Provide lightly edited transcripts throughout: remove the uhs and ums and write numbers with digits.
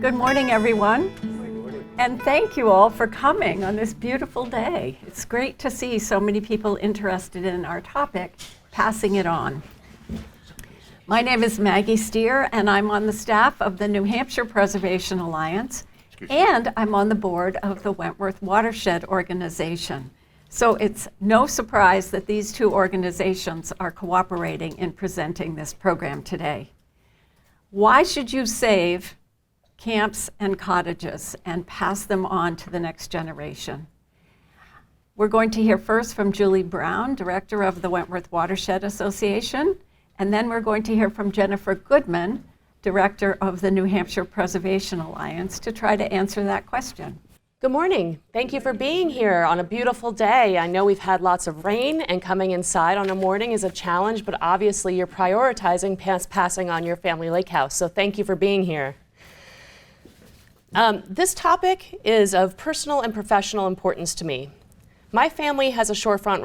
Good morning, everyone. And thank you all for coming on this beautiful day. It's great to see so many people interested in our topic, passing it on. My name is Maggie Steer, and I'm on the staff of the New Hampshire Preservation Alliance, and I'm on the board of the Wentworth Watershed organization. So it's no surprise that these two organizations are cooperating in presenting this program today. Why should you save camps and cottages and pass them on to the next generation? We're going to hear first from Julie Brown, Director of the Wentworth Watershed Association, and then we're going to hear from Jennifer Goodman, Director of the New Hampshire Preservation Alliance, to try to answer that question. Good morning. Thank you for being here on a beautiful day. I know we've had lots of rain, and coming inside on a morning is a challenge, but obviously you're prioritizing passing on your family lake house, so thank you for being here. This topic is of personal and professional importance to me. My family has a shorefront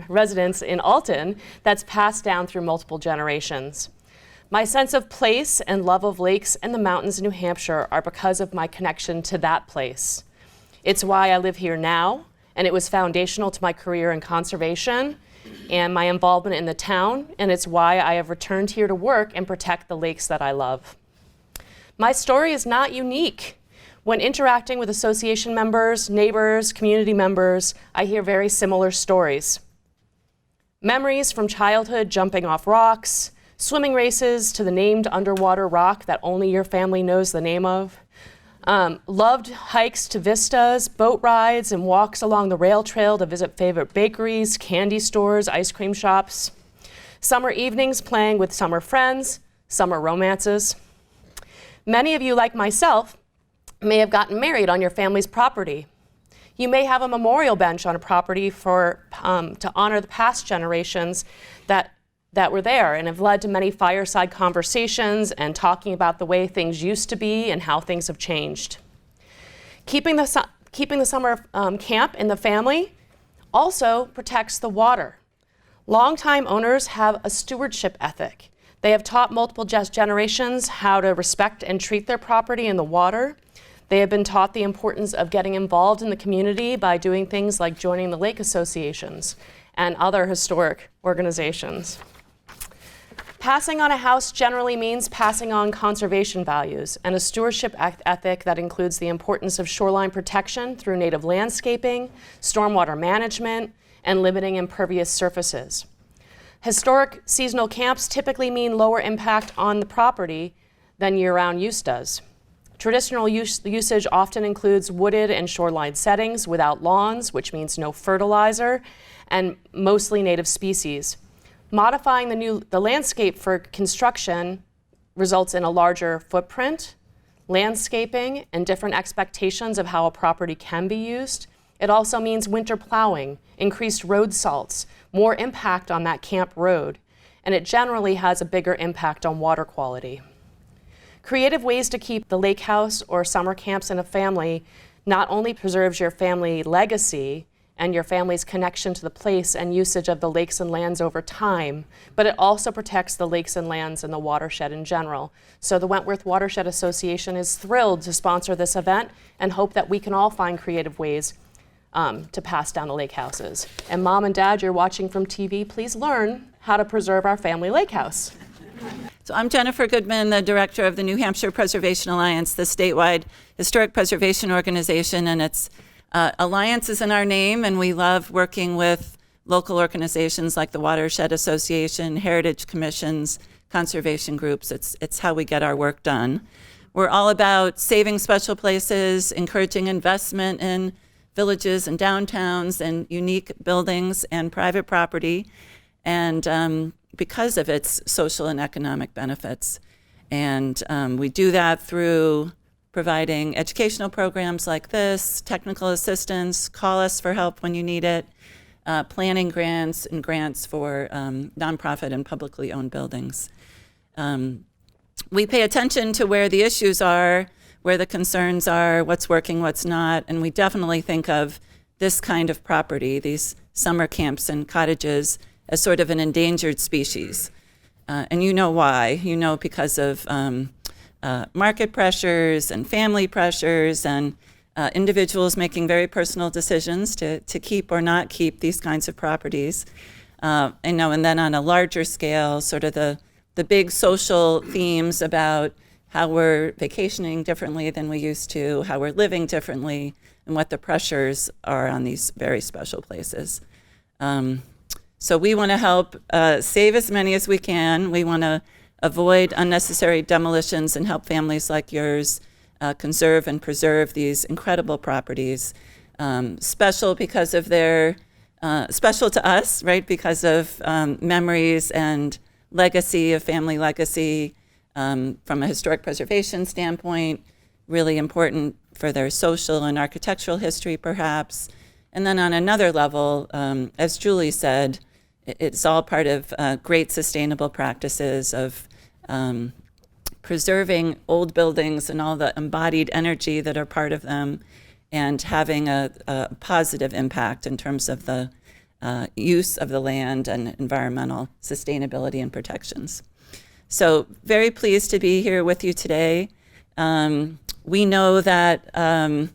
residence in Alton that's passed down through multiple generations. My sense of place and love of lakes and the mountains in New Hampshire are because of my connection to that place. It's why I live here now, and it was foundational to my career in conservation and my involvement in the town, and it's why I have returned here to work and protect the lakes that I love. My story is not unique. When interacting with association members, neighbors, community members, I hear very similar stories. Memories from childhood jumping off rocks, swimming races to the named underwater rock that only your family knows the name of, loved hikes to vistas, boat rides, and walks along the rail trail to visit favorite bakeries, candy stores, ice cream shops, summer evenings playing with summer friends, summer romances. Many of you, like myself, may have gotten married on your family's property. You may have a memorial bench on a property to honor the past generations that were there, and have led to many fireside conversations and talking about the way things used to be and how things have changed. Keeping the summer camp in the family also protects the water. Longtime owners have a stewardship ethic. They have taught multiple generations how to respect and treat their property and the water. They have been taught the importance of getting involved in the community by doing things like joining the lake associations and other historic organizations. Passing on a house generally means passing on conservation values and a stewardship ethic that includes the importance of shoreline protection through native landscaping, stormwater management, and limiting impervious surfaces. Historic seasonal camps typically mean lower impact on the property than year-round use does. Traditional usage often includes wooded and shoreline settings without lawns, which means no fertilizer, and mostly native species. Modifying the landscape for construction results in a larger footprint, landscaping, and different expectations of how a property can be used. It also means winter plowing, increased road salts, more impact on that camp road, and it generally has a bigger impact on water quality. Creative ways to keep the lake house or summer camps in a family not only preserves your family legacy and your family's connection to the place and usage of the lakes and lands over time, but it also protects the lakes and lands and the watershed in general. So the Wentworth Watershed Association is thrilled to sponsor this event and hope that we can all find creative ways to pass down the lake houses. And Mom and Dad, you're watching from TV, please learn how to preserve our family lake house. So I'm Jennifer Goodman, the director of the New Hampshire Preservation Alliance, the statewide historic preservation organization, and its alliance is in our name, and we love working with local organizations like the Watershed Association, heritage commissions, conservation groups. It's how we get our work done. We're all about saving special places, encouraging investment in villages and downtowns and unique buildings and private property, and because of its social and economic benefits. And we do that through providing educational programs like this, technical assistance, call us for help when you need it, planning grants and grants for nonprofit and publicly owned buildings. We pay attention to where the issues are, where the concerns are, what's working, what's not, and we definitely think of this kind of property, these summer camps and cottages, as sort of an endangered species. And you know why. You know because of market pressures and family pressures and individuals making very personal decisions to keep or not keep these kinds of properties. And then on a larger scale, sort of the big social themes about how we're vacationing differently than we used to, how we're living differently, and what the pressures are on these very special places. So we want to help save as many as we can. We want to avoid unnecessary demolitions and help families like yours conserve and preserve these incredible properties. Special because of their, special to us, right, because of memories and legacy, of family legacy, from a historic preservation standpoint, really important for their social and architectural history, perhaps. And then on another level, as Julie said, it's all part of great sustainable practices of preserving old buildings and all the embodied energy that are part of them, and having a positive impact in terms of the use of the land and environmental sustainability and protections. So very pleased to be here with you today. We know that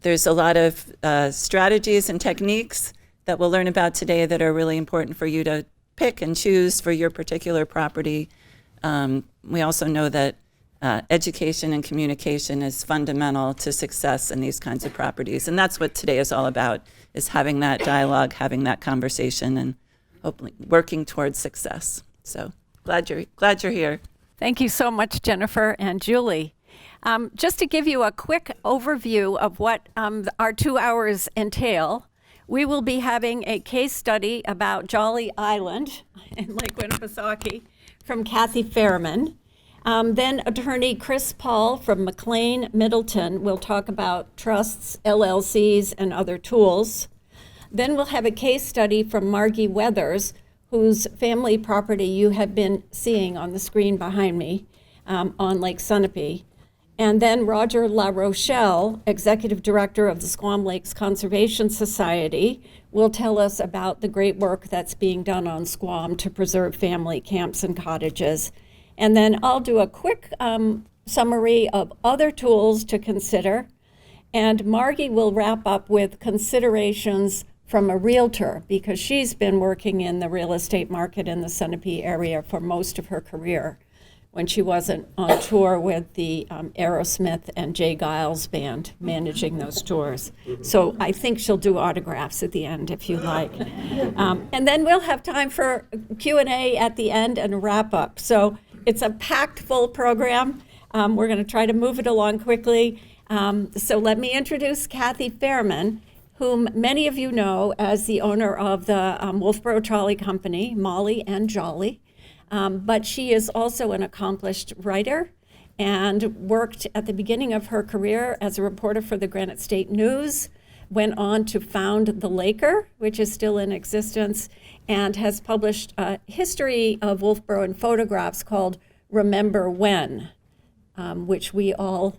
there's a lot of strategies and techniques that we'll learn about today that are really important for you to pick and choose for your particular property. We also know that education and communication is fundamental to success in these kinds of properties. And that's what today is all about, is having that dialogue, having that conversation, and hopefully working towards success. So glad you're here. Thank you so much, Jennifer and Julie. Just to give you a quick overview of what our 2 hours entail, we will be having a case study about Jolly Island in Lake Winnipesaukee from Kathy Fairman. Then attorney Chris Paul from McLean Middleton will talk about trusts, LLCs, and other tools. Then we'll have a case study from Margie Weathers, whose family property you have been seeing on the screen behind me on Lake Sunapee. And then Roger La Rochelle, Executive Director of the Squam Lakes Conservation Society, will tell us about the great work that's being done on Squam to preserve family camps and cottages. And then I'll do a quick summary of other tools to consider. And Margie will wrap up with considerations from a realtor, because she's been working in the real estate market in the Sunapee area for most of her career, when she wasn't on tour with the Aerosmith and Jay Giles band managing those tours. So I think she'll do autographs at the end if you like. And then we'll have time for Q&A at the end and a wrap up. So it's a packed full program. We're going to try to move it along quickly. So let me introduce Kathy Fairman, whom many of you know as the owner of the Wolfeboro Trolley Company, Molly and Jolly. But she is also an accomplished writer and worked at the beginning of her career as a reporter for the Granite State News, went on to found The Laker, which is still in existence, and has published a history of Wolfeboro in photographs called Remember When, which we all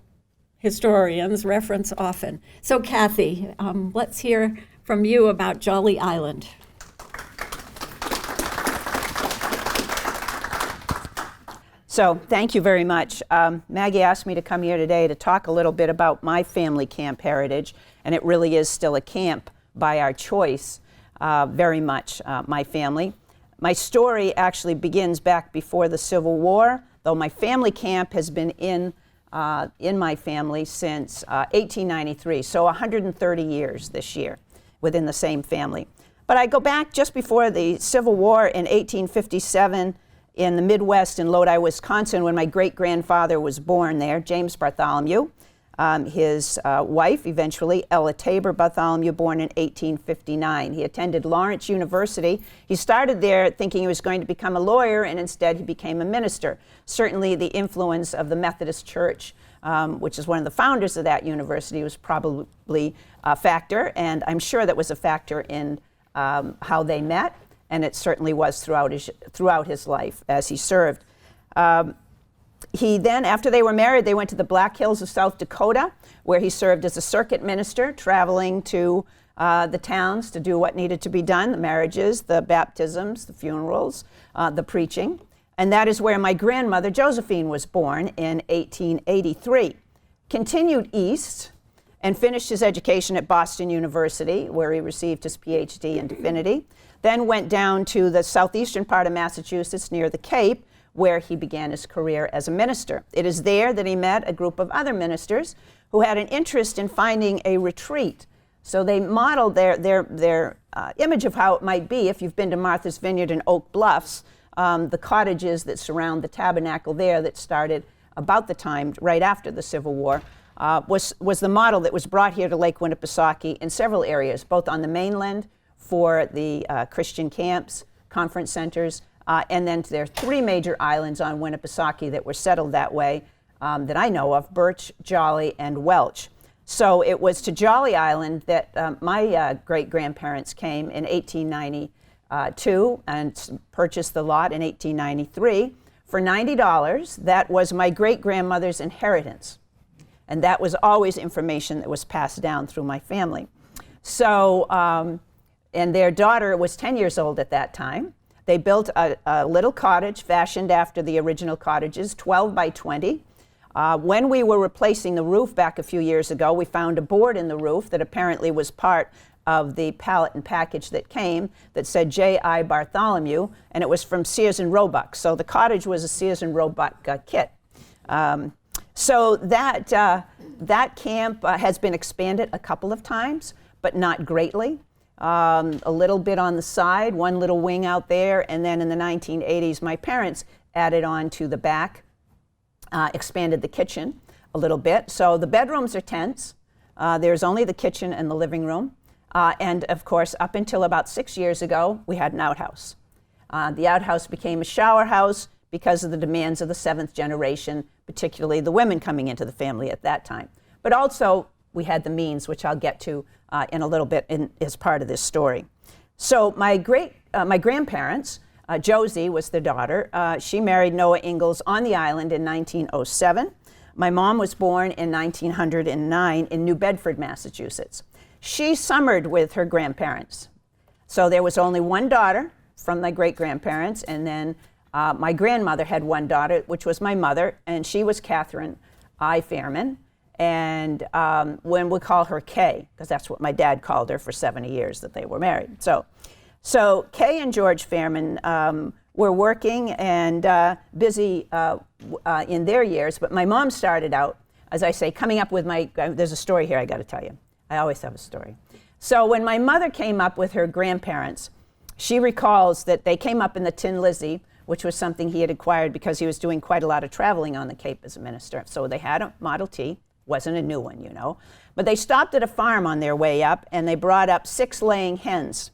historians reference often. So Kathy, let's hear from you about Jolly Island. So thank you very much. Maggie asked me to come here today to talk a little bit about my family camp heritage, and it really is still a camp by our choice, very much my family. My story actually begins back before the Civil War, though my family camp has been in my family since 1893, so 130 years this year within the same family. But I go back just before the Civil War in 1857 in the Midwest in Lodi, Wisconsin, when my great-grandfather was born there, James Bartholomew. His wife, eventually, Ella Tabor Bartholomew, born in 1859. He attended Lawrence University. He started there thinking he was going to become a lawyer, and instead he became a minister. Certainly the influence of the Methodist Church, which is one of the founders of that university, was probably a factor, and I'm sure that was a factor in how they met, and it certainly was throughout his life as he served. He then, after they were married, they went to the Black Hills of South Dakota, where he served as a circuit minister, traveling to the towns to do what needed to be done, the marriages, the baptisms, the funerals, the preaching. And that is where my grandmother Josephine was born in 1883. Continued east and finished his education at Boston University, where he received his PhD in divinity. Then went down to the southeastern part of Massachusetts near the Cape, where he began his career as a minister. It is there that he met a group of other ministers who had an interest in finding a retreat. So they modeled their image of how it might be. If you've been to Martha's Vineyard in Oak Bluffs, the cottages that surround the tabernacle there that started about the time right after the Civil War was the model that was brought here to Lake Winnipesaukee in several areas, both on the mainland for the Christian camps, conference centers, and then there are 3 major islands on Winnipesaukee that were settled that way that I know of: Birch, Jolly, and Welch. So it was to Jolly Island that my great-grandparents came in 1892 and purchased the lot in 1893 for $90. That was my great-grandmother's inheritance. And that was always information that was passed down through my family. So, and their daughter was 10 years old at that time. They built a little cottage fashioned after the original cottages, 12 by 20. When we were replacing the roof back a few years ago, we found a board in the roof that apparently was part of the pallet and package that came that said J.I. Bartholomew, and it was from Sears and Roebuck. So the cottage was a Sears and Roebuck kit. So that camp has been expanded a couple of times, but not greatly. A little bit on the side, one little wing out there, and then in the 1980s, my parents added on to the back, expanded the kitchen a little bit. So the bedrooms are tents. There's only the kitchen and the living room. And of course, up until about 6 years ago, we had an outhouse. The outhouse became a shower house because of the demands of the 7th generation, particularly the women coming into the family at that time. But also, we had the means, which I'll get to in a little bit as part of this story. So my grandparents, Josie was the daughter. She married Noah Ingalls on the island in 1907. My mom was born in 1909 in New Bedford, Massachusetts. She summered with her grandparents. So there was only one daughter from my great-grandparents, and then my grandmother had one daughter, which was my mother, and she was Catherine I. Fairman. And when we call her Kay, because that's what my dad called her for 70 years that they were married. So Kay and George Fairman were working and busy in their years, but my mom started out, as I say, coming up with there's a story here I got to tell you. I always have a story. So when my mother came up with her grandparents, she recalls that they came up in the Tin Lizzie, which was something he had acquired because he was doing quite a lot of traveling on the Cape as a minister. So they had a Model T, wasn't a new one, you know. But they stopped at a farm on their way up, and they brought up 6 laying hens.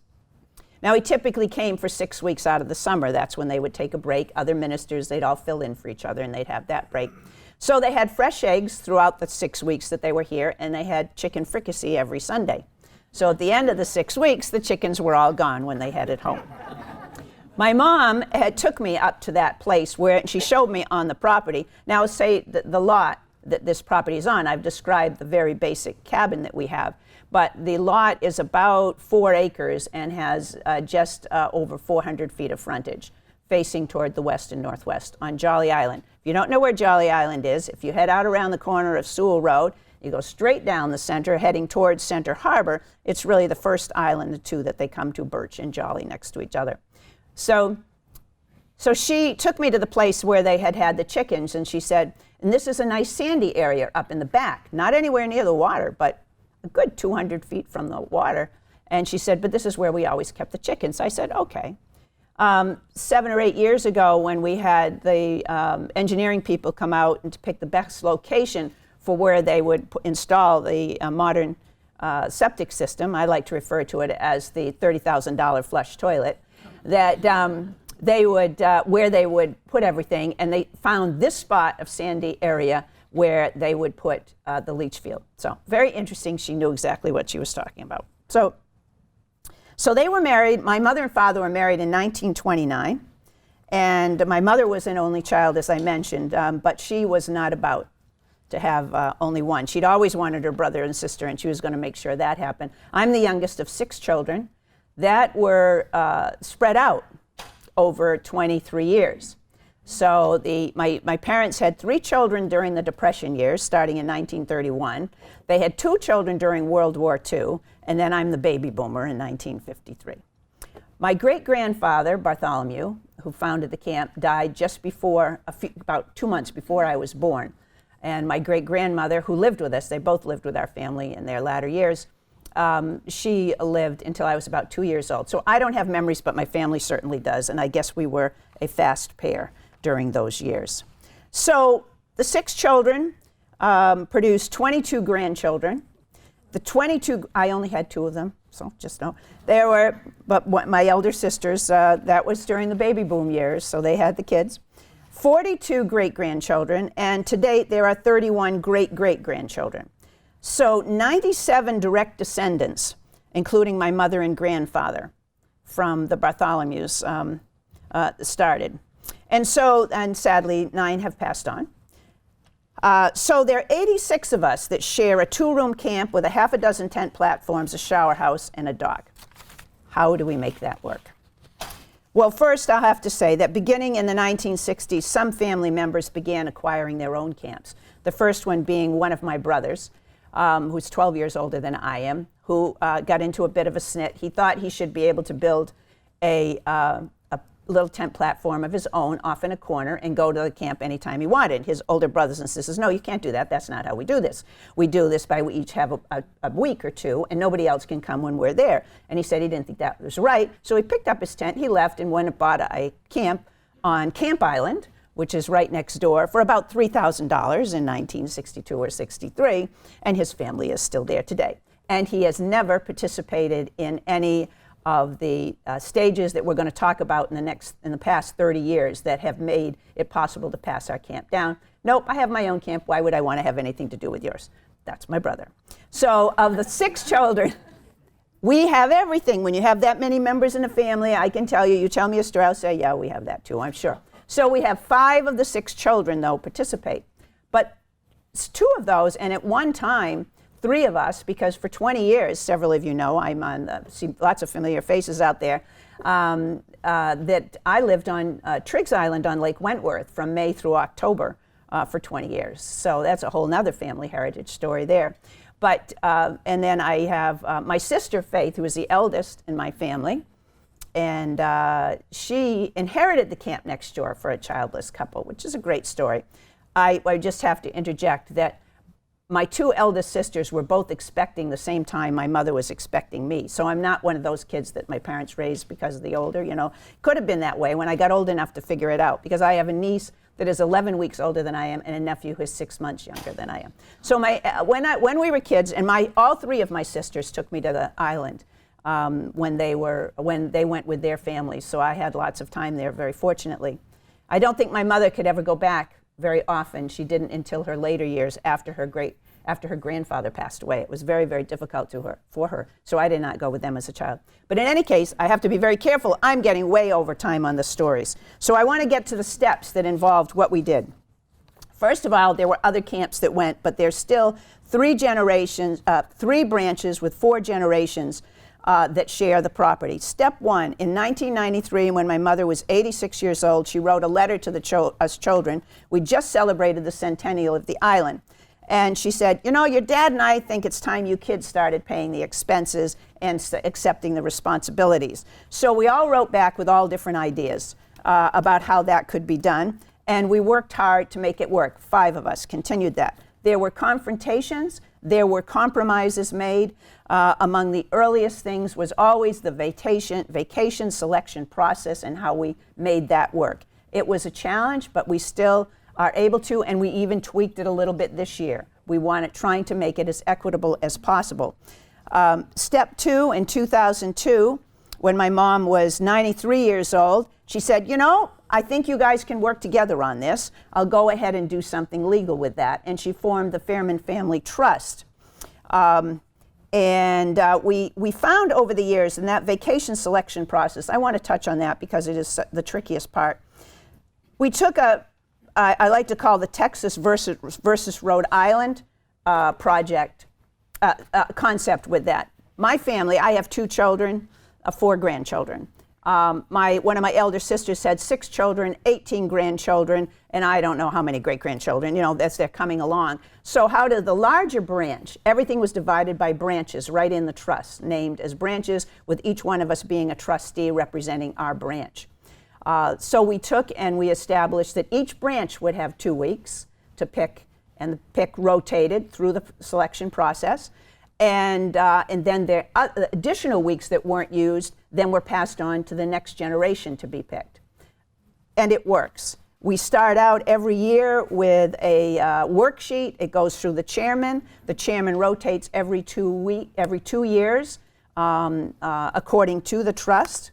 Now, he typically came for 6 weeks out of the summer. That's when they would take a break. Other ministers, they'd all fill in for each other, and they'd have that break. So they had fresh eggs throughout the 6 weeks that they were here, and they had chicken fricassee every Sunday. So at the end of the 6 weeks, the chickens were all gone when they headed home. My mom took me up to that place where she showed me on the property. Now, say the lot that this property is on, I've described the very basic cabin that we have, but the lot is about 4 acres and has just over 400 feet of frontage facing toward the west and northwest on Jolly Island. If you don't know where Jolly Island is, if you head out around the corner of Sewell Road, you go straight down the center, heading towards Center Harbor, it's really the first island, the 2 that they come to, Birch and Jolly, next to each other. So she took me to the place where they had the chickens, and she said, and this is a nice sandy area up in the back, not anywhere near the water, but a good 200 feet from the water. And she said, but this is where we always kept the chickens. I said, okay. 7 or 8 years ago, when we had the engineering people come out and to pick the best location for where they would install the modern septic system, I like to refer to it as the $30,000 flush toilet, that they would, where they would put everything, and they found this spot of sandy area where they would put the leach field. So very interesting. She knew exactly what she was talking about. So they were married. My mother and father were married in 1929, and my mother was an only child, as I mentioned, but she was not about to have only one. She'd always wanted her brother and sister, and she was going to make sure that happened. I'm the youngest of 6 children that were spread out over 23 years. So my parents had 3 children during the Depression years, starting in 1931. They had 2 children during World War II, and then I'm the baby boomer in 1953. My great-grandfather, Bartholomew, who founded the camp, died just before, about 2 months before I was born. And my great-grandmother, who lived with us, they both lived with our family in their latter years, she lived until I was about 2 years old. So I don't have memories, but my family certainly does, and I guess we were a fast pair during those years. So the 6 children produced 22 grandchildren. The 22, I only had 2 of them, so just know. There were, but my elder sisters, that was during the baby boom years, so they had the kids. 42 great-grandchildren, and to date there are 31 great-great-grandchildren. So 97 direct descendants, including my mother and grandfather, from the Bartholomews started. And sadly, 9 have passed on. So there are 86 of us that share a 2-room camp with a half a dozen tent platforms, a shower house, and a dock. How do we make that work? Well, first I'll have to say that beginning in the 1960s, some family members began acquiring their own camps. The first one being one of my brothers, who's 12 years older than I am, who got into a bit of a snit. He thought he should be able to build a little tent platform of his own off in a corner and go to the camp anytime he wanted. His older brothers and sisters, no, you can't do that. That's not how we do this. We do this by we each have a week or 2, and nobody else can come when we're there. And he said he didn't think that was right, so he picked up his tent, he left, and went and bought a camp on Camp Island, which is right next door, for about $3,000 in 1962 or 63, and his family is still there today. And he has never participated in any of the stages that we're going to talk about in the past 30 years that have made it possible to pass our camp down. Nope, I have my own camp. Why would I want to have anything to do with yours? That's my brother. So of the 6 children, we have everything. When you have that many members in a family, I can tell you, you tell me a story, I'll say, yeah, we have that too, I'm sure. So we have 5 of the 6 children, though, participate. But it's 2 of those, and at one time, 3 of us, because for 20 years, several of you know, I'm on, see lots of familiar faces out there, that I lived on Triggs Island on Lake Wentworth from May through October for 20 years. So that's a whole nother family heritage story there. But, and then I have my sister Faith, who is the eldest in my family, and she inherited the camp next door for a childless couple, which is a great story. I just have to interject that my 2 eldest sisters were both expecting the same time my mother was expecting me. So I'm not one of those kids that my parents raised because of the older, you know. Could have been that way when I got old enough to figure it out, because I have a niece that is 11 weeks older than I am and a nephew who is 6 months younger than I am. So when we were kids, and all 3 of my sisters took me to the island when they went with their families. So I had lots of time there, very fortunately. I don't think my mother could ever go back very often. She didn't until her later years after her grandfather passed away. It was very, very difficult for her, so I did not go with them as a child. But in any case, I have to be very careful. I'm getting way over time on the stories. So I want to get to the steps that involved what we did. First of all, there were other camps that went, but there's still 3 branches with 4 generations that share the property. Step 1, in 1993, when my mother was 86 years old, she wrote a letter to us children. We just celebrated the centennial of the island. And she said, you know, your dad and I think it's time you kids started paying the expenses and accepting the responsibilities. So we all wrote back with all different ideas about how that could be done. And we worked hard to make it work. 5 of us continued that. There were confrontations. There were compromises made. Among the earliest things was always the vacation selection process and how we made that work. It was a challenge, but we still are able to, and we even tweaked it a little bit this year. We trying to make it as equitable as possible. Step 2, in 2002, when my mom was 93 years old, she said, you know, I think you guys can work together on this. I'll go ahead and do something legal with that. And she formed the Fairman Family Trust. We found over the years in that vacation selection process, I want to touch on that because it is the trickiest part. We took I like to call the Texas versus Rhode Island project concept with that. My family, I have 2 children, 4 grandchildren. One of my elder sisters had 6 children, 18 grandchildren, and I don't know how many great-grandchildren, as they're coming along. So how did the larger branch, everything was divided by branches right in the trust, named as branches, with each one of us being a trustee representing our branch. So we took and we established that each branch would have 2 weeks to pick, and the pick rotated through the selection process. And then there additional weeks that weren't used then were passed on to the next generation to be picked. And it works. We start out every year with a worksheet. It goes through the chairman. The chairman rotates every 2 years according to the trust.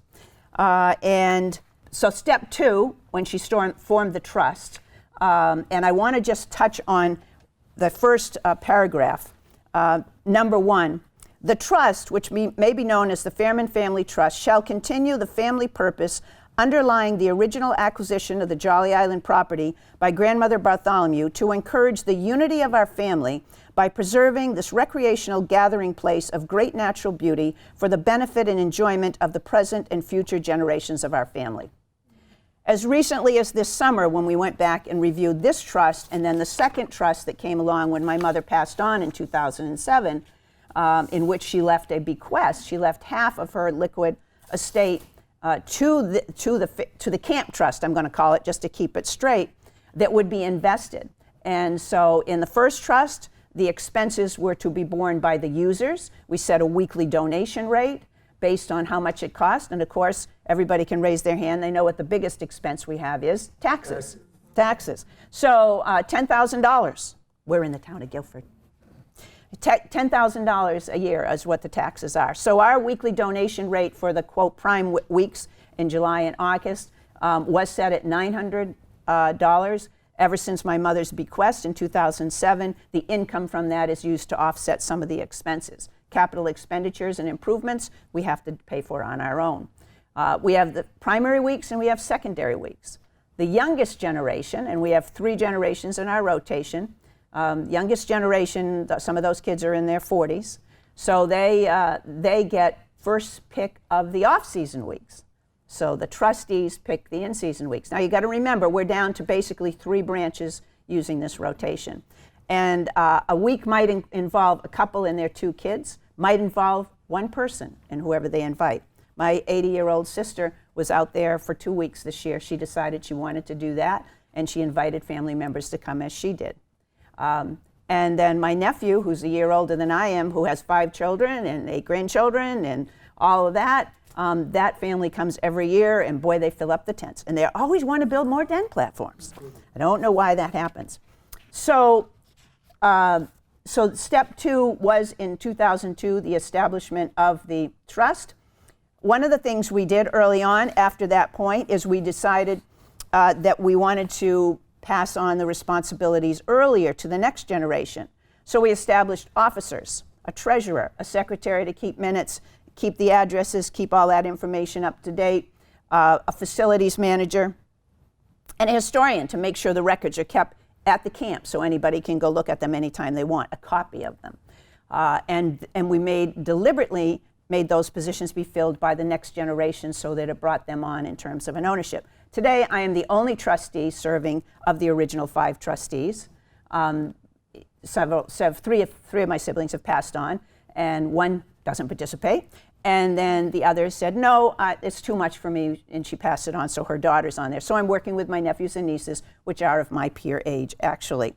And so step 2, when she formed the trust, and I want to just touch on the first paragraph. Number 1, the trust, which may be known as the Fairman Family Trust, shall continue the family purpose underlying the original acquisition of the Jolly Island property by Grandmother Bartholomew to encourage the unity of our family by preserving this recreational gathering place of great natural beauty for the benefit and enjoyment of the present and future generations of our family. As recently as this summer, when we went back and reviewed this trust, and then the second trust that came along when my mother passed on in 2007, in which she left a bequest, she left half of her liquid estate to the camp trust, I'm going to call it, just to keep it straight, that would be invested. And so in the first trust, the expenses were to be borne by the users. We set a weekly donation rate based on how much it cost. And of course, everybody can raise their hand. They know what the biggest expense we have is taxes. Taxes. So $10,000. We're in the town of Guilford. $10,000 a year is what the taxes are. So our weekly donation rate for the, quote, prime weeks in July and August was set at $900. Ever since my mother's bequest in 2007, the income from that is used to offset some of the expenses. Capital expenditures and improvements we have to pay for on our own. We have the primary weeks and we have secondary weeks. The youngest generation, and we have 3 generations in our rotation, youngest generation, some of those kids are in their 40s, so they get first pick of the off-season weeks. So the trustees pick the in-season weeks. Now you got to remember, we're down to basically 3 branches using this rotation. And a week might involve a couple and their 2 kids, might involve 1 person and whoever they invite. My 80-year-old sister was out there for 2 weeks this year. She decided she wanted to do that, and she invited family members to come as she did. And then my nephew, who's a year older than I am, who has 5 children and 8 grandchildren and all of that, that family comes every year, and boy, they fill up the tents. And they always want to build more den platforms. I don't know why that happens. So step 2 was in 2002, the establishment of the trust. One of the things we did early on after that point is we decided that we wanted to pass on the responsibilities earlier to the next generation. So we established officers, a treasurer, a secretary to keep minutes, keep the addresses, keep all that information up to date, a facilities manager, and a historian to make sure the records are kept at the camp so anybody can go look at them anytime they want, a copy of them. And we deliberately made those positions be filled by the next generation so that it brought them on in terms of an ownership. Today, I am the only trustee serving of the original 5 trustees. 3 of my siblings have passed on, and 1 doesn't participate. And then the other said, no, it's too much for me, and she passed it on, so her daughter's on there. So I'm working with my nephews and nieces, which are of my peer age, actually.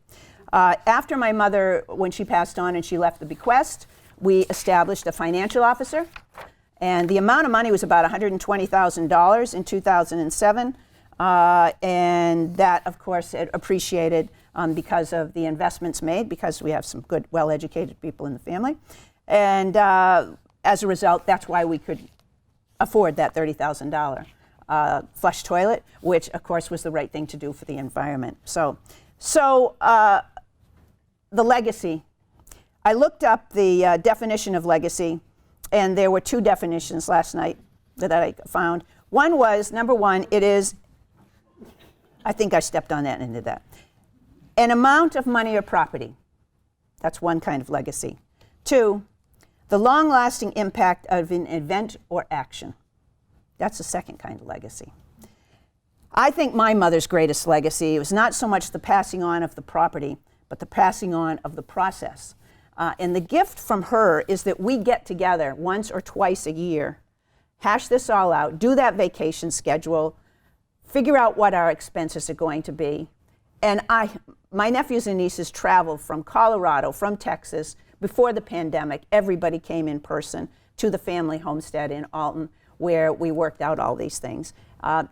After my mother, when she passed on and she left the bequest, we established a financial officer, and the amount of money was about $120,000 in 2007, and that, of course, it appreciated because of the investments made, because we have some good, well-educated people in the family. And as a result, that's why we could afford that $30,000 flush toilet, which, of course, was the right thing to do for the environment. So the legacy. I looked up the definition of legacy, and there were 2 definitions last night that I found. One was, number 1, it is, I think I stepped on that and did that, an amount of money or property. That's one kind of legacy. 2, the long-lasting impact of an event or action. That's the second kind of legacy. I think my mother's greatest legacy was not so much the passing on of the property, but the passing on of the process. And the gift from her is that we get together once or twice a year, hash this all out, do that vacation schedule, figure out what our expenses are going to be. And my nephews and nieces traveled from Colorado, from Texas. Before the pandemic, everybody came in person to the family homestead in Alton, where we worked out all these things.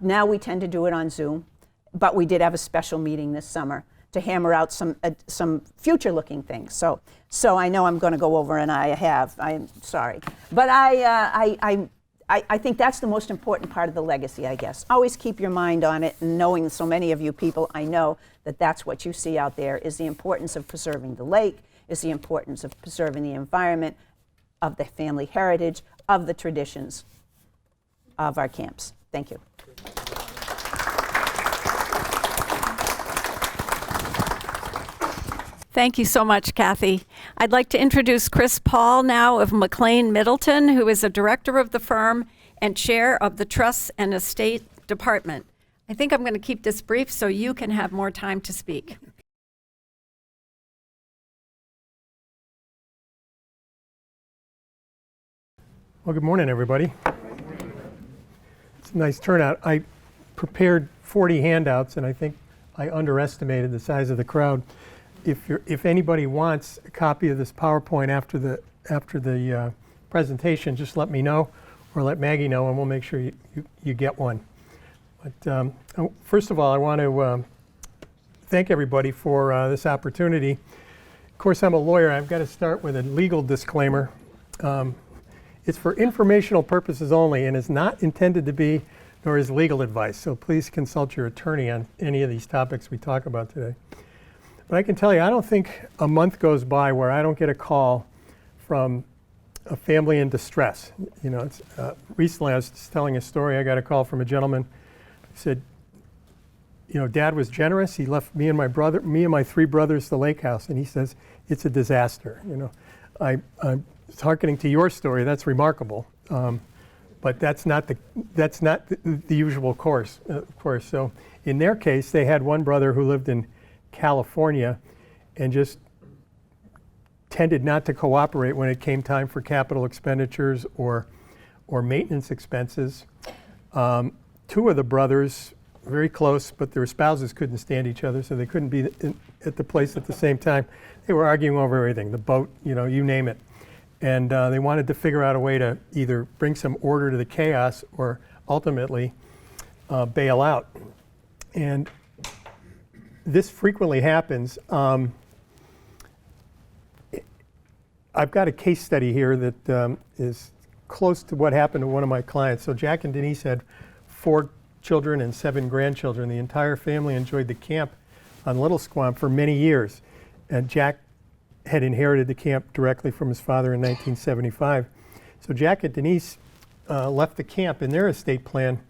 Now we tend to do it on Zoom, but we did have a special meeting this summer to hammer out some future-looking things. So I know I'm going to go over, and I'm sorry. But I think that's the most important part of the legacy, I guess. Always keep your mind on it, and knowing so many of you people, I know that that's what you see out there, is the importance of preserving the lake, is the importance of preserving the environment, of the family heritage, of the traditions of our camps. Thank you. Thank you so much, Kathy. I'd like to introduce Chris Paul now of McLean Middleton, who is a director of the firm and chair of the Trust and Estate Department. I think I'm going to keep this brief so you can have more time to speak. Well, good morning, everybody. It's a nice turnout. I prepared 40 handouts, and I think I underestimated the size of the crowd. If anybody wants a copy of this PowerPoint after the presentation, just let me know, or let Maggie know, and we'll make sure you get one. But first of all, I want to thank everybody for this opportunity. Of course, I'm a lawyer. I've got to start with a legal disclaimer. It's for informational purposes only, and is not intended to be, nor is legal advice. So please consult your attorney on any of these topics we talk about today. But I can tell you, I don't think a month goes by where I don't get a call from a family in distress. You know, recently I was just telling a story. I got a call from a gentleman who said, you know, Dad was generous. He left me and my 3 brothers the lake house, and he says it's a disaster. You know, I'm hearkening to your story. That's remarkable, but that's not the usual course, of course. So in their case, they had one brother who lived in California and just tended not to cooperate when it came time for capital expenditures or maintenance expenses. 2 of the brothers, very close, but their spouses couldn't stand each other, so they couldn't be at the place at the same time. They were arguing over everything, the boat, you know, you name it. And they wanted to figure out a way to either bring some order to the chaos or ultimately bail out. And this frequently happens. I've got a case study here that is close to what happened to one of my clients. So Jack and Denise had 4 children and 7 grandchildren. The entire family enjoyed the camp on Little Squam for many years. And Jack had inherited the camp directly from his father in 1975. So Jack and Denise left the camp in their estate plan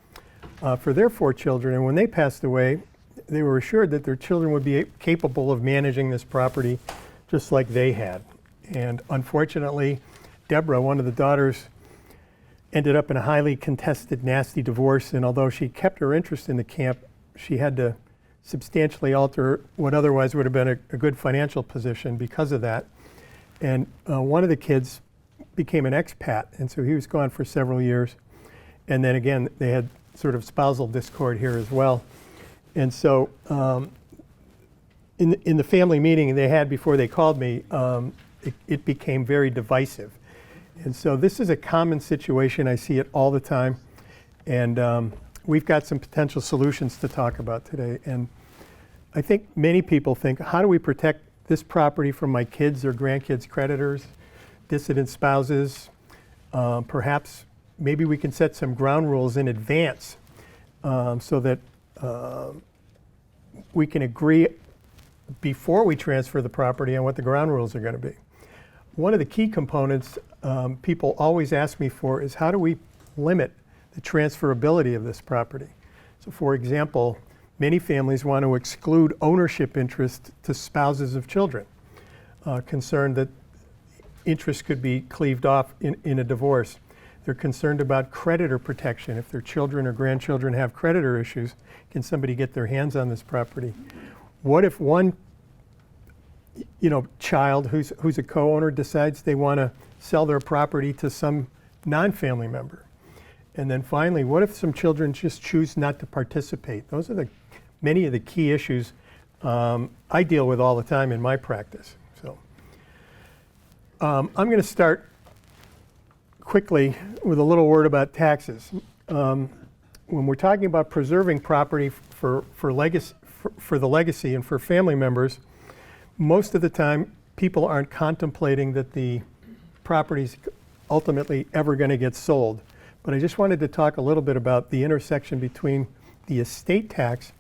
for their 4 children. And when they passed away, they were assured that their children would be capable of managing this property just like they had. And unfortunately, Deborah, one of the daughters, ended up in a highly contested, nasty divorce. And although she kept her interest in the camp, she had to substantially alter what otherwise would have been a good financial position because of that. And one of the kids became an expat, and so he was gone for several years. And then again, they had sort of spousal discord here as well. And so in the family meeting they had before they called me, it became very divisive. And so this is a common situation. I see it all the time. And we've got some potential solutions to talk about today. And I think many people think, how do we protect this property from my kids or grandkids' creditors, dissident spouses? Perhaps maybe we can set some ground rules in advance so that we can agree before we transfer the property on what the ground rules are going to be. One of the key components people always ask me for is, how do we limit the transferability of this property? So for example, many families want to exclude ownership interest to spouses of children, concerned that interest could be cleaved off in a divorce. They're concerned about creditor protection. If their children or grandchildren have creditor issues, can somebody get their hands on this property? What if one child who's a co-owner decides they want to sell their property to some non-family member? And then finally, what if some children just choose not to participate? Those are many of the key issues I deal with all the time in my practice. So I'm going to start quickly with a little word about taxes. When we're talking about preserving property for the legacy and for family members, most of the time people aren't contemplating that the property's ultimately ever going to get sold. But I just wanted to talk a little bit about the intersection between the estate tax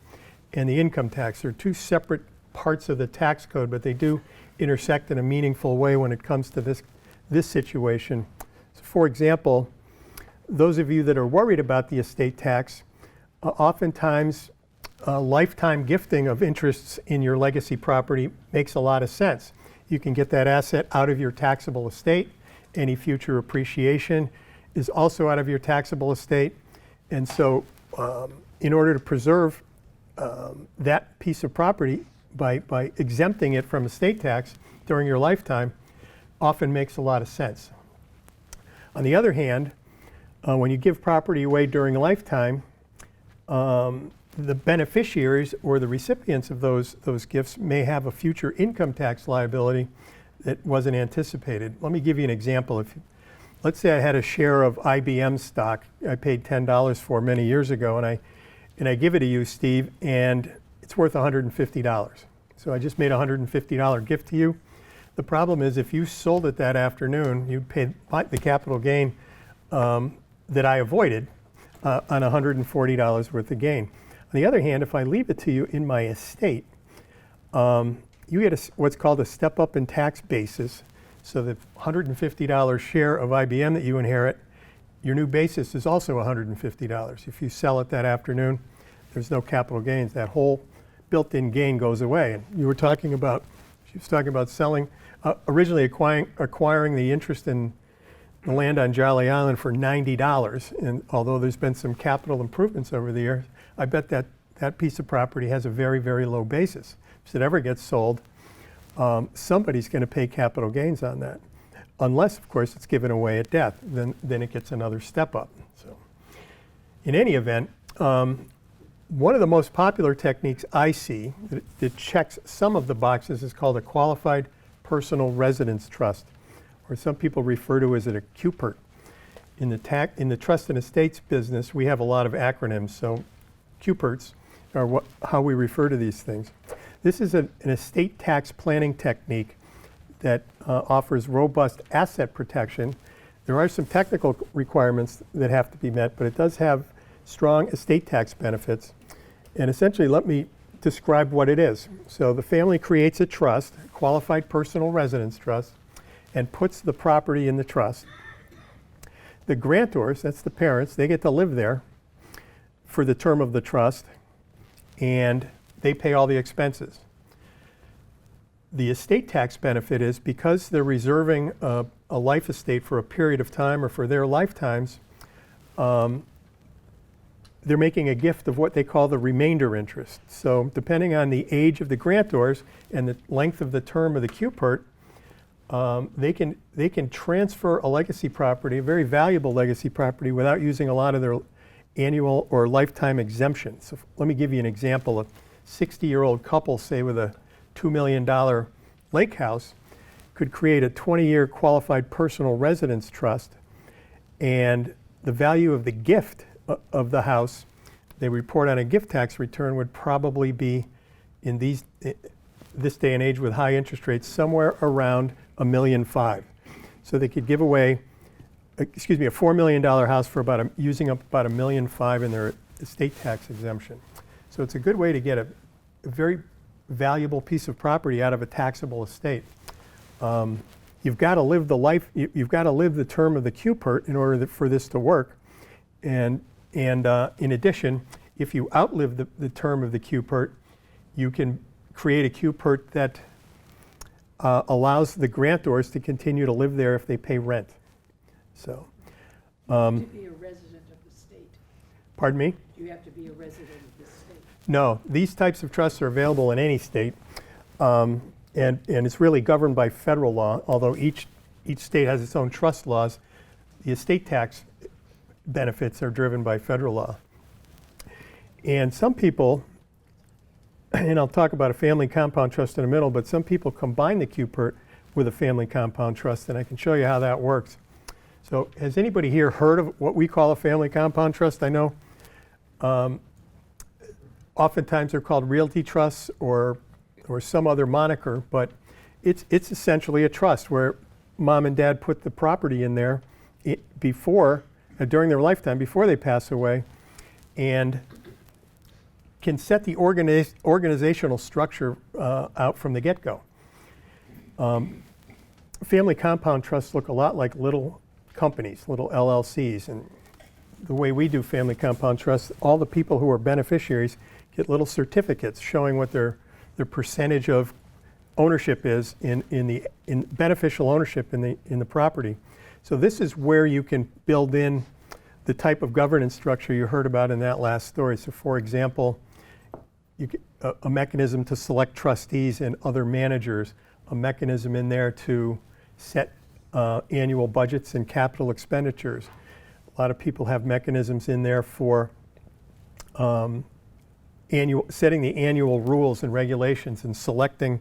and the income tax. They're two separate parts of the tax code, but they do intersect in a meaningful way when it comes to this situation. So for example, those of you that are worried about the estate tax, oftentimes lifetime gifting of interests in your legacy property makes a lot of sense. You can get that asset out of your taxable estate. Any future appreciation is also out of your taxable estate. And so in order to preserve that piece of property by exempting it from estate tax during your lifetime often makes a lot of sense. On the other hand, when you give property away during a lifetime, the beneficiaries or the recipients of those gifts may have a future income tax liability that wasn't anticipated. Let me give you an example. Let's say I had a share of IBM stock I paid $10 for many years ago, and I give it to you, Steve, and it's worth $150. So I just made a $150 gift to you. The problem is if you sold it that afternoon, you paid the capital gain that I avoided on $140 worth of gain. On the other hand, if I leave it to you in my estate, you get what's called a step up in tax basis. So the $150 share of IBM that you inherit, your new basis is also $150. If you sell it that afternoon, there's no capital gains. That whole built-in gain goes away. And she was talking about selling, originally acquiring the interest in the land on Jolly Island for $90. And although there's been some capital improvements over the years, I bet that piece of property has a very, very low basis. If it ever gets sold, somebody's going to pay capital gains on that. Unless, of course, it's given away at death, then it gets another step up. So, in any event, one of the most popular techniques I see that checks some of the boxes is called a qualified personal residence trust, or some people refer to as a QPERT. In the trust and estates business, we have a lot of acronyms, so QPERTs are how we refer to these things. This is an estate tax planning technique that offers robust asset protection. There are some technical requirements that have to be met, but it does have strong estate tax benefits. And essentially, let me describe what it is. So the family creates a trust, a qualified personal residence trust, and puts the property in the trust. The grantors, that's the parents, they get to live there for the term of the trust, and they pay all the expenses. The estate tax benefit is because they're reserving a life estate for a period of time or for their lifetimes, they're making a gift of what they call the remainder interest. So depending on the age of the grantors and the length of the term of the QPERT, they can transfer a legacy property, a very valuable legacy property, without using a lot of their annual or lifetime exemptions. So let me give you an example. A 60-year-old couple, say with a $2 million lake house, could create a 20-year qualified personal residence trust, and the value of the gift of the house they report on a gift tax return would probably be, in this day and age with high interest rates, somewhere around $1.5 million. So they could give away, a $4 million house for using up about $1.5 million in their estate tax exemption. So it's a good way to get a very valuable piece of property out of a taxable estate. You've got to live the life. You've got to live the term of the QPERT in order for this to work. And in addition, if you outlive the term of the QPERT, you can create a QPERT that allows the grantors to continue to live there if they pay rent. So To be a resident of the state. Pardon me? Do you have to be a resident of the state? No, these types of trusts are available in any state, and it's really governed by federal law, although each state has its own trust laws. The estate tax benefits are driven by federal law. And some people, and I'll talk about a family compound trust in a minute, but some people combine the QPERT with a family compound trust, and I can show you how that works. So has anybody here heard of what we call a family compound trust? I know oftentimes they're called realty trusts or some other moniker, but it's essentially a trust where mom and dad put the property in there during their lifetime, before they pass away, and can set the organizational structure out from the get-go. Family compound trusts look a lot like little companies, little LLCs, and the way we do family compound trusts, all the people who are beneficiaries get little certificates showing what their percentage of ownership is in beneficial ownership in the property. So this is where you can build in the type of governance structure you heard about in that last story. So for example, a mechanism to select trustees and other managers, a mechanism in there to set annual budgets and capital expenditures. A lot of people have mechanisms in there for setting the annual rules and regulations and selecting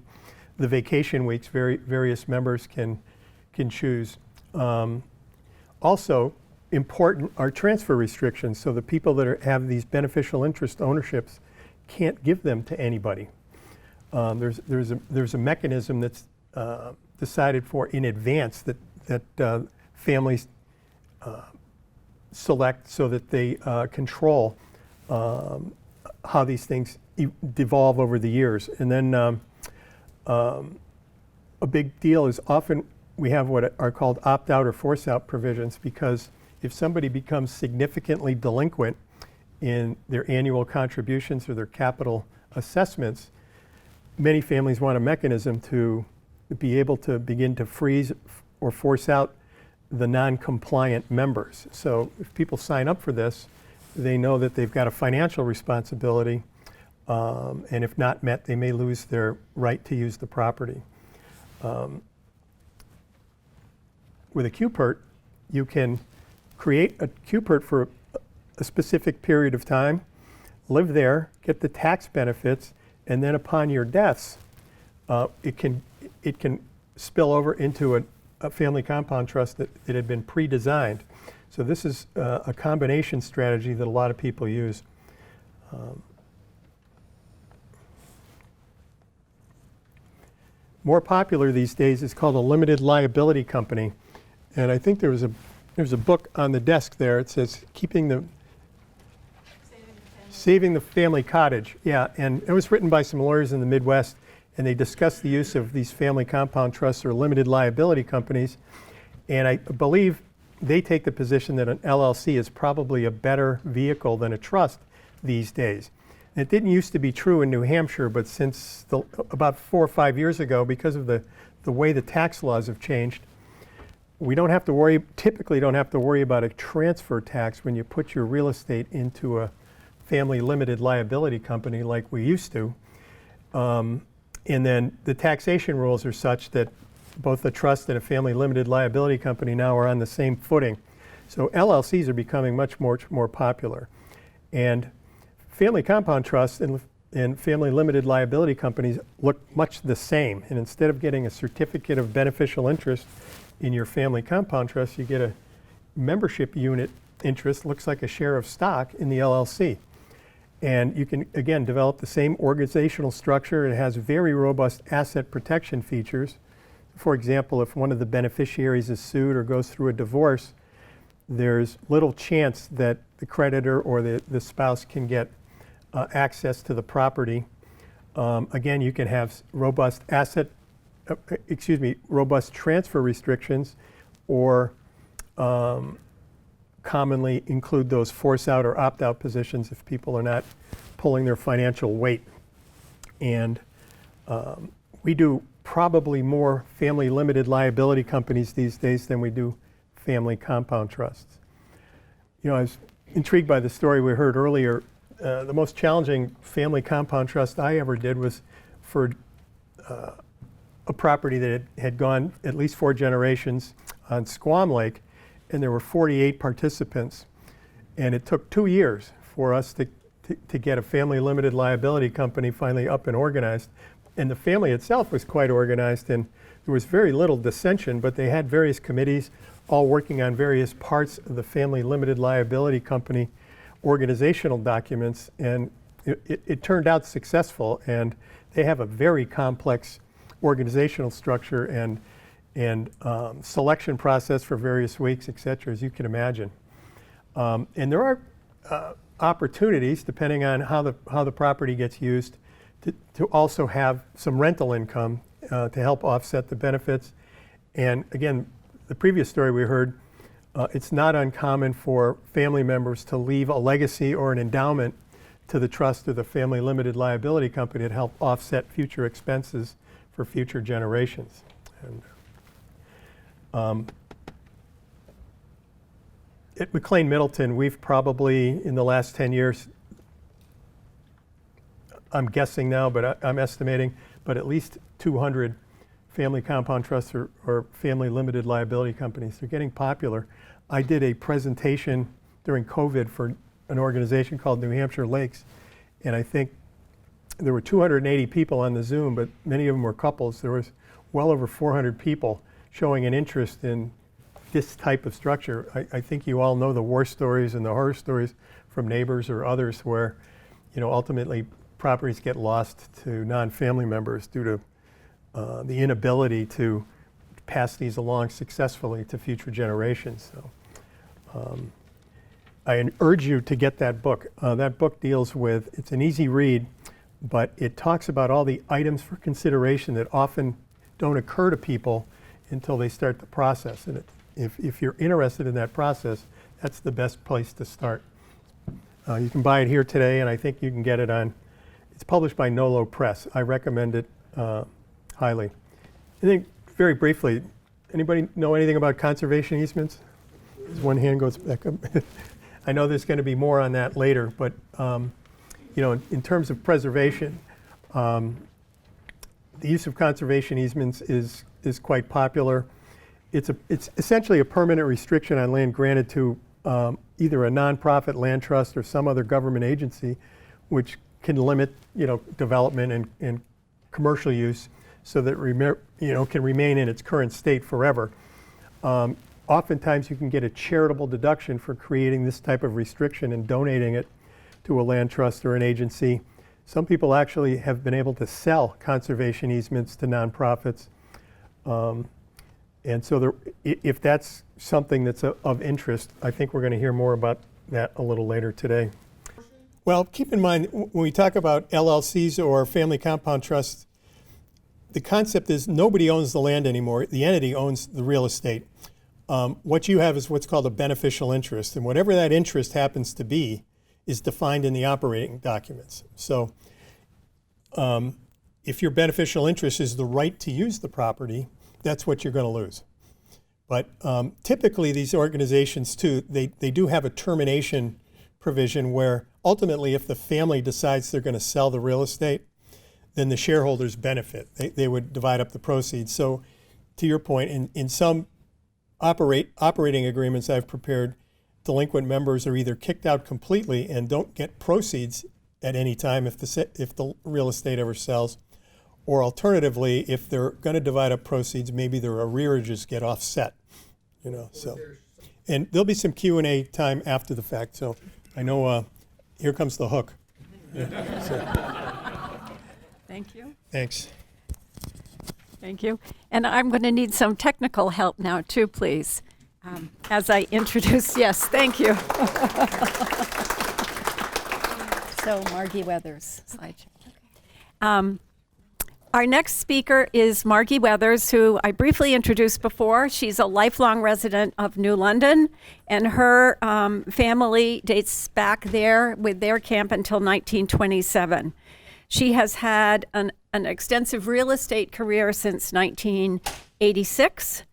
the vacation weeks various members can choose. Also important are transfer restrictions. So the people that have these beneficial interest ownerships can't give them to anybody. There's a mechanism that's decided for in advance that families select so that they control how these things devolve over the years. And then a big deal is often we have what are called opt-out or force-out provisions, because if somebody becomes significantly delinquent in their annual contributions or their capital assessments, many families want a mechanism to be able to begin to freeze or force out the non-compliant members. So if people sign up for this, they know that they've got a financial responsibility, and if not met, they may lose their right to use the property. With a QPERT, you can create a QPERT for a specific period of time, live there, get the tax benefits, and then upon your deaths, it can spill over into a family compound trust that had been pre-designed. So this is a combination strategy that a lot of people use. More popular these days is called a limited liability company. And I think there's a book on the desk there. It says Saving the Family Cottage. Yeah, and it was written by some lawyers in the Midwest, and they discussed the use of these family compound trusts or limited liability companies. And I believe they take the position that an LLC is probably a better vehicle than a trust these days. And it didn't used to be true in New Hampshire, but since about 4 or 5 years ago, because of the way the tax laws have changed, we typically don't have to worry about a transfer tax when you put your real estate into a family limited liability company like we used to. And then the taxation rules are such that both a trust and a family limited liability company now are on the same footing. So LLCs are becoming much more popular. And family compound trusts and family limited liability companies look much the same. And instead of getting a certificate of beneficial interest in your family compound trust, you get a membership unit interest, looks like a share of stock in the LLC. And you can, again, develop the same organizational structure. It has very robust asset protection features. For example, if one of the beneficiaries is sued or goes through a divorce, there's little chance that the creditor or the spouse can get access to the property. Again, you can have robust robust transfer restrictions, or commonly include those force-out or opt-out positions if people are not pulling their financial weight. And we do probably more family limited liability companies these days than we do family compound trusts. I was intrigued by the story we heard earlier. The most challenging family compound trust I ever did was for a property that had gone at least 4 generations on Squam Lake, and there were 48 participants. And it took 2 years for us to get a family limited liability company finally up and organized. And the family itself was quite organized, and there was very little dissension, but they had various committees all working on various parts of the family limited liability company organizational documents, and it turned out successful. And they have a very complex organizational structure and selection process for various weeks, et cetera, as you can imagine. And there are opportunities, depending on how the property gets used, to also have some rental income to help offset the benefits. And again, the previous story we heard, it's not uncommon for family members to leave a legacy or an endowment to the trust or the family limited liability company to help offset future expenses for future generations. And at McLean Middleton, we've probably, in the last 10 years, I'm guessing now, but I'm estimating, but at least 200 family compound trusts or family limited liability companies. They're getting popular. I did a presentation during COVID for an organization called New Hampshire Lakes, and I think there were 280 people on the Zoom, but many of them were couples. There was well over 400 people showing an interest in this type of structure. I think you all know the war stories and the horror stories from neighbors or others where, ultimately properties get lost to non-family members due to the inability to pass these along successfully to future generations. So I urge you to get that book. That book deals with, it's an easy read, but it talks about all the items for consideration that often don't occur to people until they start the process. And if you're interested in that process, that's the best place to start. You can buy it here today, and I think you can get it it's published by Nolo Press. I recommend it highly. I think, very briefly, anybody know anything about conservation easements? As one hand goes back up. I know there's going to be more on that later, but in terms of preservation, the use of conservation easements is quite popular. It's essentially a permanent restriction on land granted to either a nonprofit land trust or some other government agency, which can limit development and commercial use so that can remain in its current state forever. Oftentimes you can get a charitable deduction for creating this type of restriction and donating it to a land trust or an agency. Some people actually have been able to sell conservation easements to nonprofits. And so if that's something that's of interest, I think we're going to hear more about that a little later today. Well, keep in mind, when we talk about LLCs or family compound trusts, the concept is nobody owns the land anymore. The entity owns the real estate. What you have is what's called a beneficial interest, and whatever that interest happens to be is defined in the operating documents. So if your beneficial interest is the right to use the property, that's what you're going to lose. But typically these organizations too, they do have a termination provision where ultimately if the family decides they're going to sell the real estate, then the shareholders benefit. They would divide up the proceeds. So to your point, in some operating agreements I've prepared, delinquent members are either kicked out completely and don't get proceeds at any time if the real estate ever sells, or alternatively, if they're going to divide up proceeds, maybe their arrearages get offset. So, and there'll be some Q&A time after the fact. So I know here comes the hook. Thank you. Thanks. Thank you. And I'm going to need some technical help now too, please. As I introduce, yes, thank you. So Margie Weathers, slideshow. Our next speaker is Margie Weathers, who I briefly introduced before. She's a lifelong resident of New London, and her family dates back there with their camp until 1927. She has had an extensive real estate career since 1986.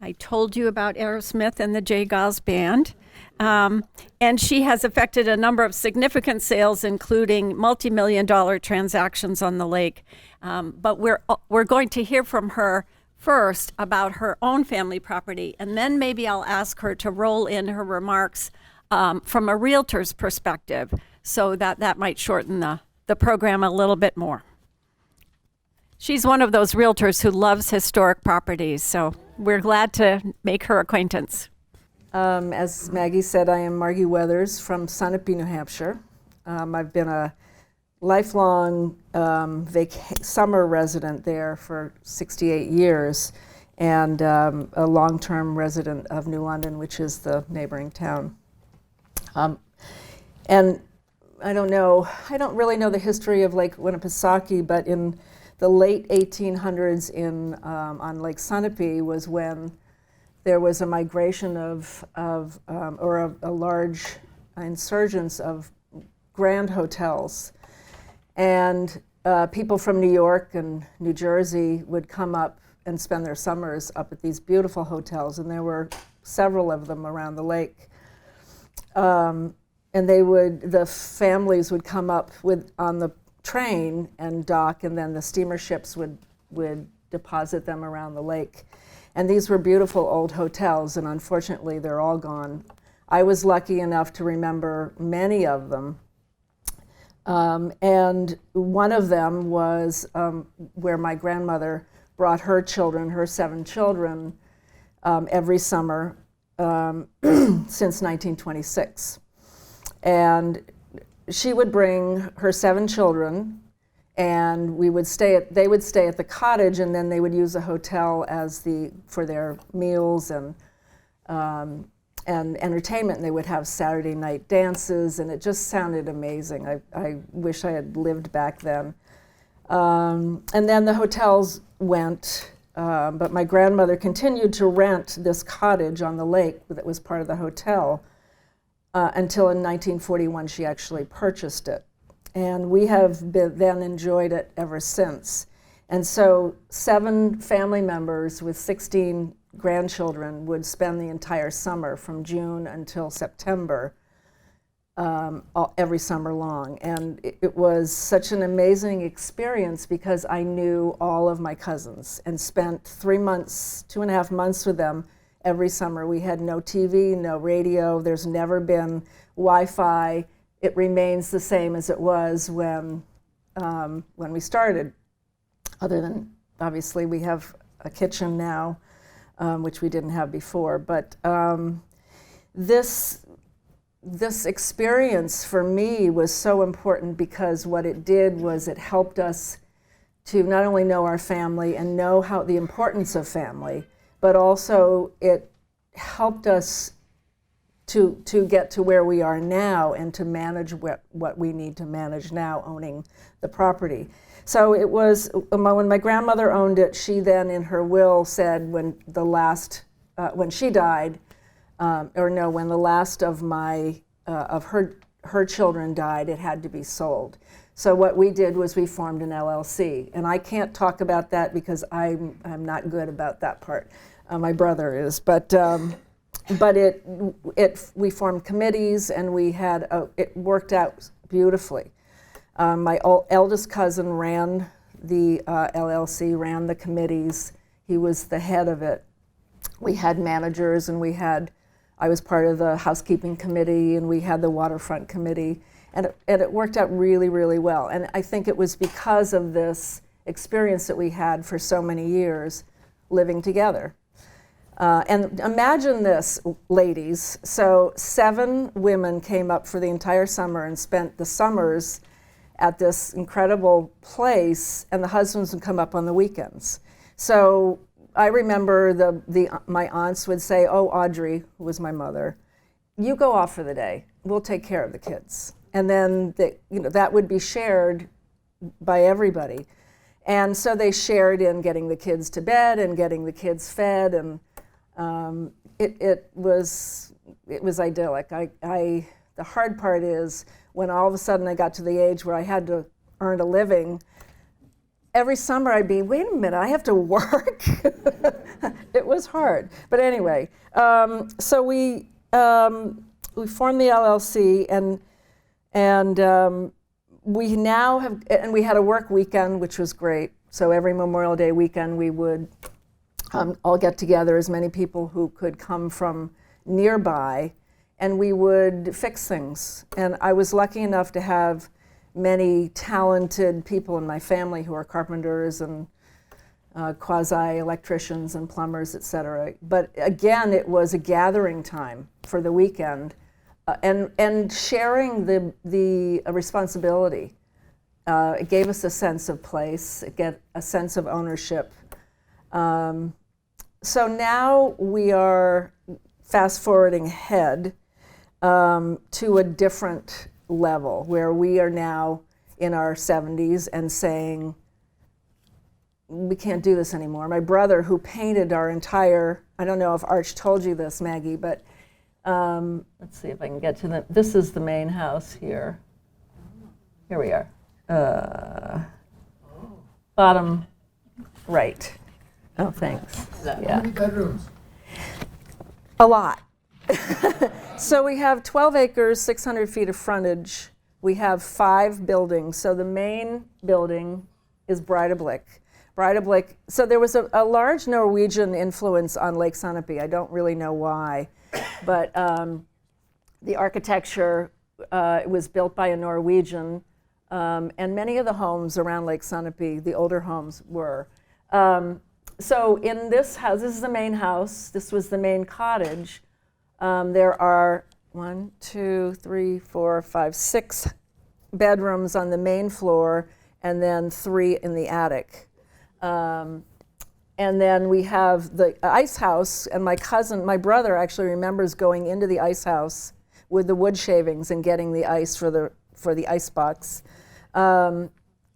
I told you about Aerosmith and the J. Gaz Band. And she has effected a number of significant sales, including multi-million-dollar transactions on the lake. But we're going to hear from her first about her own family property, and then maybe I'll ask her to roll in her remarks from a realtor's perspective, so that might shorten the program a little bit more. She's one of those realtors who loves historic properties, so we're glad to make her acquaintance. As Maggie said, I am Margie Weathers from Sunapee, New Hampshire. I've been a lifelong summer resident there for 68 years, and a long-term resident of New London, which is the neighboring town. And I don't really know the history of Lake Winnipesaukee, but in the late 1800s on Lake Sunapee was when there was a migration or a large insurgence of grand hotels. And people from New York and New Jersey would come up and spend their summers up at these beautiful hotels, and there were several of them around the lake. And the families would come up on the train and dock, and then the steamer ships would deposit them around the lake. And these were beautiful old hotels, and unfortunately they're all gone. I was lucky enough to remember many of them. And one of them was where my grandmother brought her 7 children, every summer since 1926. And she would bring her 7 children, and they would stay at the cottage, and then they would use the hotel for their meals and entertainment. And they would have Saturday night dances, and it just sounded amazing. I wish I had lived back then. And then the hotels went, but my grandmother continued to rent this cottage on the lake that was part of the hotel until in 1941 she actually purchased it. And we have then enjoyed it ever since. And so 7 family members with 16 grandchildren would spend the entire summer from June until September, every summer long. And it was such an amazing experience because I knew all of my cousins and spent 2.5 months with them every summer. We had no TV, no radio. There's never been Wi-Fi. It remains the same as it was when we started, other than obviously we have a kitchen now, which we didn't have before. But this experience for me was so important because what it did was it helped us to not only know our family and know the importance of family, but also it helped us to get to where we are now and to manage what we need to manage now, owning the property. So it was, when my grandmother owned it, she then in her will said when she died, when the last of her children died, it had to be sold. So what we did was we formed an LLC, and I can't talk about that because I'm not good about that part. My brother is, but we formed committees, and it worked out beautifully. My eldest cousin ran the LLC, ran the committees. He was the head of it. We had managers, and I was part of the housekeeping committee, and we had the waterfront committee, and it worked out really, really well. And I think it was because of this experience that we had for so many years living together. And imagine this, ladies. So 7 women came up for the entire summer and spent the summers at this incredible place, and the husbands would come up on the weekends. So I remember my aunts would say, "Oh, Audrey," who was my mother, "you go off for the day. We'll take care of the kids." And then that would be shared by everybody. And so they shared in getting the kids to bed and getting the kids fed, and it was idyllic. The hard part is when all of a sudden I got to the age where I had to earn a living. Every summer I'd be, wait a minute, I have to work? It was hard. But anyway, so we formed the LLC, and we now have, and we had a work weekend, which was great. So every Memorial Day weekend, we would all get together, as many people who could come from nearby, and we would fix things. And I was lucky enough to have many talented people in my family who are carpenters and quasi-electricians and plumbers, et cetera. But again, it was a gathering time for the weekend, and sharing the responsibility. It gave us a sense of place, a sense of ownership. So now we are fast forwarding ahead to a different level, where we are now in our 70s and saying, we can't do this anymore. My brother, who painted our entire, I don't know if Arch told you this, Maggie, but let's see if I can get to this is the main house here. Here we are. Bottom right. Oh, thanks. How many bedrooms? A lot. So we have 12 acres, 600 feet of frontage. We have 5 buildings. So the main building is Breidablik. So there was a large Norwegian influence on Lake Sunapee. I don't really know why, but the architecture was built by a Norwegian, and many of the homes around Lake Sunapee, the older homes, were. So in this house, this is the main house. This was the main cottage. There are 6 bedrooms on the main floor, and then 3 in the attic. And then we have the ice house, and my brother actually remembers going into the ice house with the wood shavings and getting the ice for the ice box,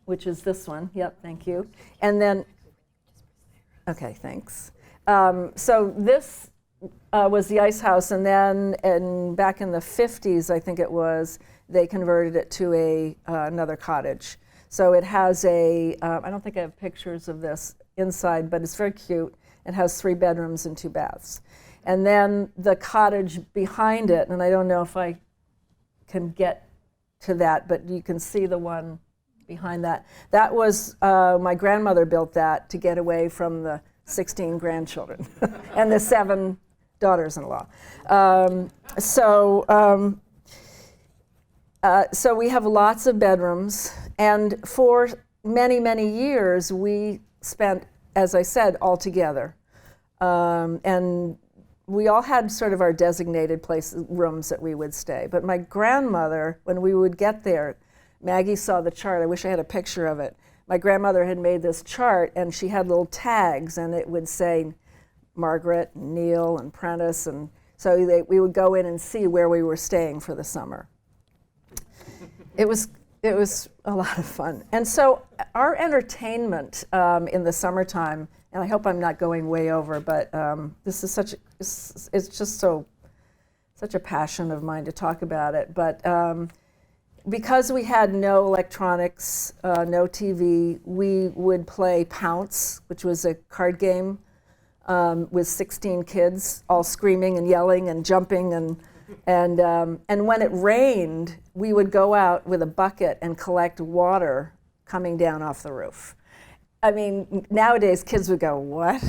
which is this one. Yep, thank you. And then, okay, thanks. So this was the ice house, and then back in the 50s, I think it was, they converted it to another cottage. So it has I don't think I have pictures of this inside, but it's very cute. It has 3 bedrooms and 2 baths. And then the cottage behind it, and I don't know if I can get to that, but you can see the one behind that. That was, my grandmother built that to get away from the 16 grandchildren and the 7 daughters-in-law. So we have lots of bedrooms, and for many, many years we spent, as I said, all together. And we all had sort of our designated rooms that we would stay. But my grandmother, when we would get there, Maggie saw the chart. I wish I had a picture of it. My grandmother had made this chart, and she had little tags, and it would say Margaret, Neil, and Prentice, and so we would go in and see where we were staying for the summer. It was a lot of fun. And so our entertainment in the summertime, and I hope I'm not going way over, but this is it's just such a passion of mine to talk about it. But because we had no electronics, no TV, we would play Pounce, which was a card game with 16 kids all screaming and yelling and jumping, and when it rained, we would go out with a bucket and collect water coming down off the roof. I mean, nowadays kids would go, what?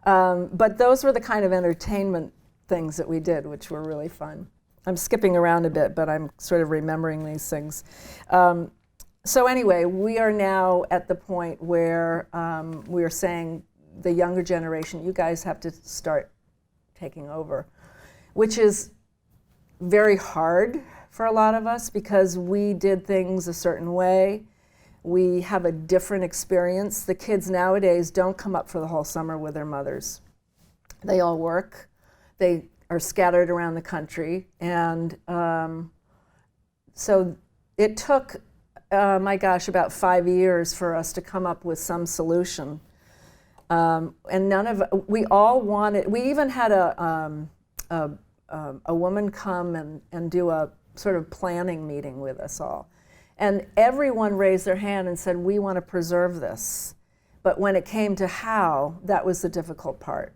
But those were the kind of entertainment things that we did, which were really fun. I'm skipping around a bit, but I'm sort of remembering these things. So anyway, we are now at the point where we are saying, the younger generation, you guys have to start taking over, which is very hard for a lot of us because we did things a certain way. We have a different experience. The kids nowadays don't come up for the whole summer with their mothers. They all work. They are scattered around the country. And so it took, my gosh, about 5 years for us to come up with some solution. And we all wanted, we even had a woman come and do a sort of planning meeting with us all. And everyone raised their hand and said, we want to preserve this. But when it came to how, that was the difficult part.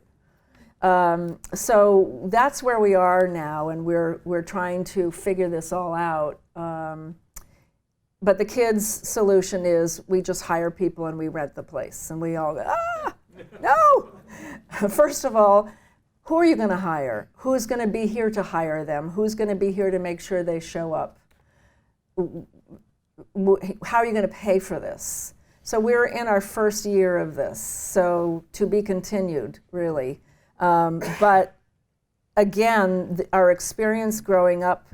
So that's where we are now, and we're trying to figure this all out. But the kids' solution is we just hire people and we rent the place, and we all go, no! First of all, who are you going to hire? Who's going to be here to hire them? Who's going to be here to make sure they show up? How are you going to pay for this? So we're in our first year of this, so to be continued, really. But again, our experience growing up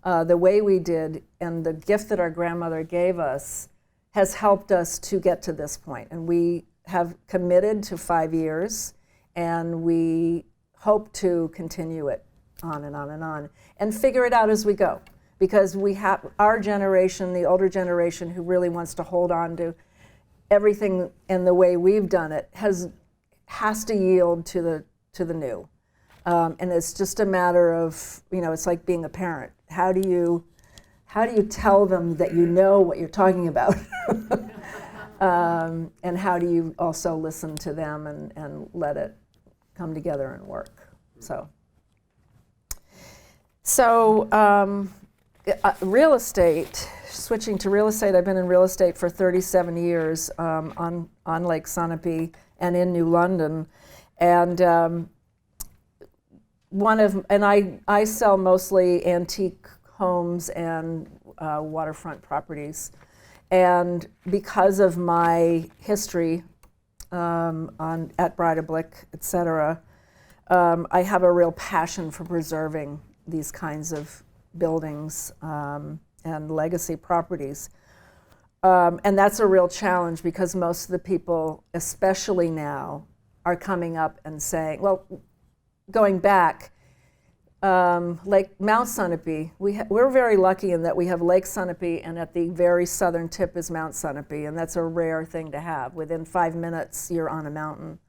the way we did and the gift that our grandmother gave us has helped us to get to this point. And we have committed to 5 years, and we hope to continue it on and on and on and figure it out as we go. Because we have our generation, the older generation who really wants to hold on to everything in the way we've done it has to yield to the new. And it's just a matter of, it's like being a parent. How do you tell them that you know what you're talking about? And how do you also listen to them and let it come together and work? So real estate, switching to real estate, I've been in real estate for 37 years on Lake Sunapee and in New London. And I sell mostly antique homes and waterfront properties. And because of my history at Breidablik, et cetera, I have a real passion for preserving these kinds of buildings and legacy properties. And that's a real challenge because most of the people, especially now, are coming up and saying, well, going back, Lake Mount Sunapee, we're very lucky in that we have Lake Sunapee, and at the very southern tip is Mount Sunapee, and that's a rare thing to have. Within 5 minutes, you're on a mountain.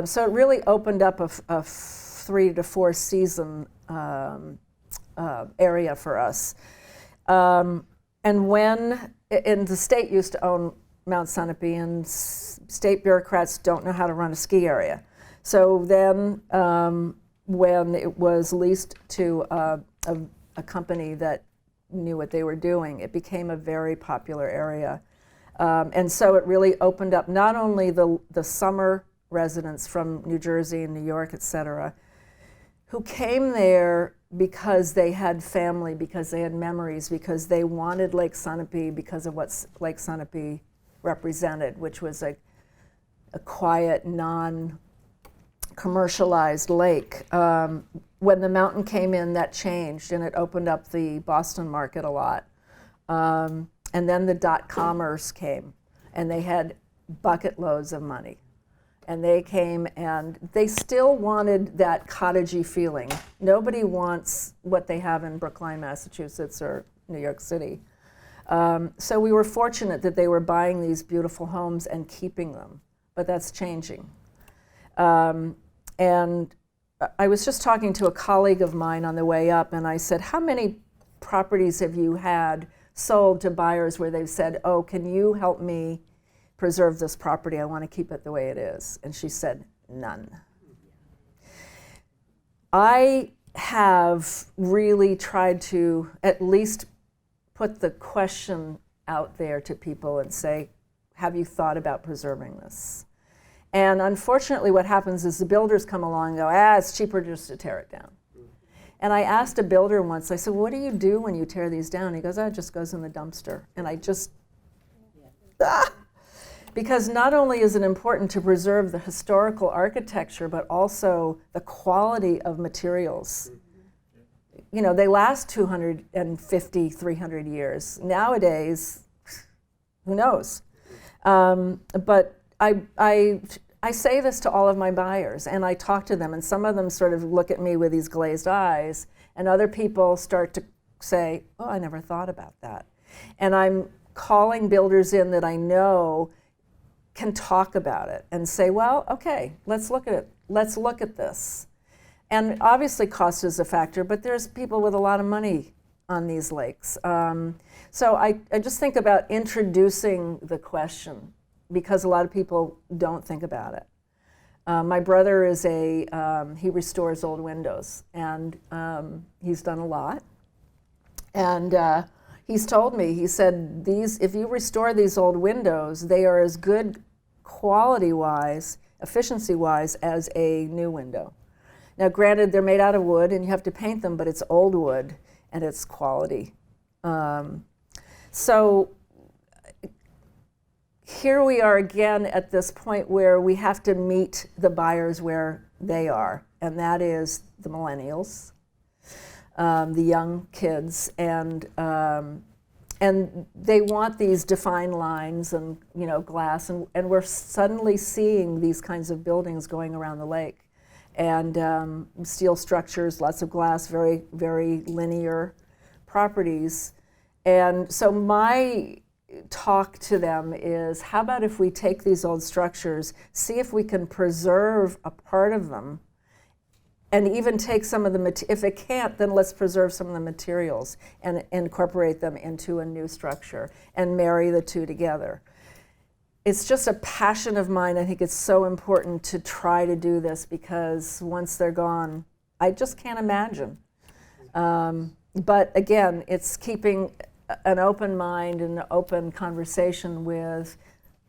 So it really opened up a 3 to 4 season area for us. And the state used to own Mount Sunapee, and state bureaucrats don't know how to run a ski area. So then when it was leased to a company that knew what they were doing, it became a very popular area. And so it really opened up not only the summer residents from New Jersey and New York, et cetera, who came there because they had family, because they had memories, because they wanted Lake Sunapee because of what Lake Sunapee represented, which was a quiet, non-commercialized lake. When the mountain came in, that changed, and it opened up the Boston market a lot. And then the dot-commerce came, and they had bucket loads of money. And they came, and they still wanted that cottagey feeling. Nobody wants what they have in Brookline, Massachusetts, or New York City. So we were fortunate that they were buying these beautiful homes and keeping them, but that's changing. And I was just talking to a colleague of mine on the way up, and I said, how many properties have you had sold to buyers where they've said, oh, can you help me preserve this property? I want to keep it the way it is. And she said, none. I have really tried to at least put the question out there to people and say, have you thought about preserving this? And unfortunately, what happens is the builders come along and go, it's cheaper just to tear it down. And I asked a builder once, I said, what do you do when you tear these down? He goes, it just goes in the dumpster. And I just, because not only is it important to preserve the historical architecture, but also the quality of materials. You know, they last 250, 300 years. Nowadays, who knows? But I say this to all of my buyers, and I talk to them, and some of them sort of look at me with these glazed eyes, and other people start to say, oh, I never thought about that. And I'm calling builders in that I know can talk about it and say, well, okay, let's look at it. Let's look at this. And obviously cost is a factor, but there's people with a lot of money on these lakes. So I just think about introducing the question, because a lot of people don't think about it. My brother is he restores old windows, and he's done a lot. And he's told me, he said, if you restore these old windows, they are as good quality-wise, efficiency-wise, as a new window. Now, granted, they're made out of wood, and you have to paint them, but it's old wood, and it's quality. So here we are again at this point where we have to meet the buyers where they are, and that is the millennials, the young kids, and they want these defined lines and glass, and we're suddenly seeing these kinds of buildings going around the lake, and steel structures, lots of glass, very, very linear properties. And so my talk to them is, how about if we take these old structures, see if we can preserve a part of them, and even take some of the, if it can't, then let's preserve some of the materials and incorporate them into a new structure and marry the two together. It's just a passion of mine. I think it's so important to try to do this, because once they're gone, I just can't imagine. But again, it's keeping an open mind and an open conversation with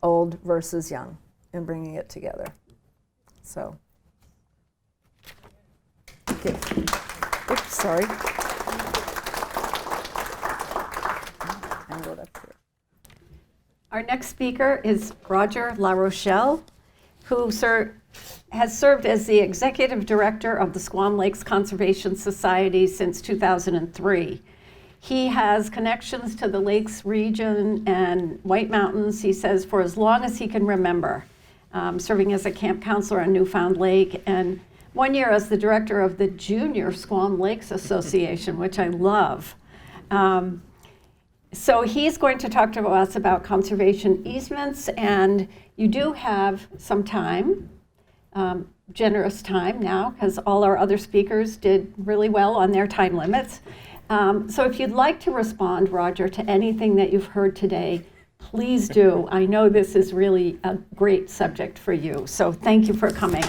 old versus young and bringing it together. So, okay. Oops, sorry. Tangled up here. Our next speaker is Roger La Rochelle, who has served as the Executive Director of the Squam Lakes Conservation Society since 2003. He has connections to the Lakes region and White Mountains, he says, for as long as he can remember, serving as a camp counselor on Newfound Lake, and 1 year as the director of the Junior Squam Lakes Association, which I love. So he's going to talk to us about conservation easements, and you do have some time, generous time now, because all our other speakers did really well on their time limits. So if you'd like to respond, Roger, to anything that you've heard today, please do. I know this is really a great subject for you, so thank you for coming.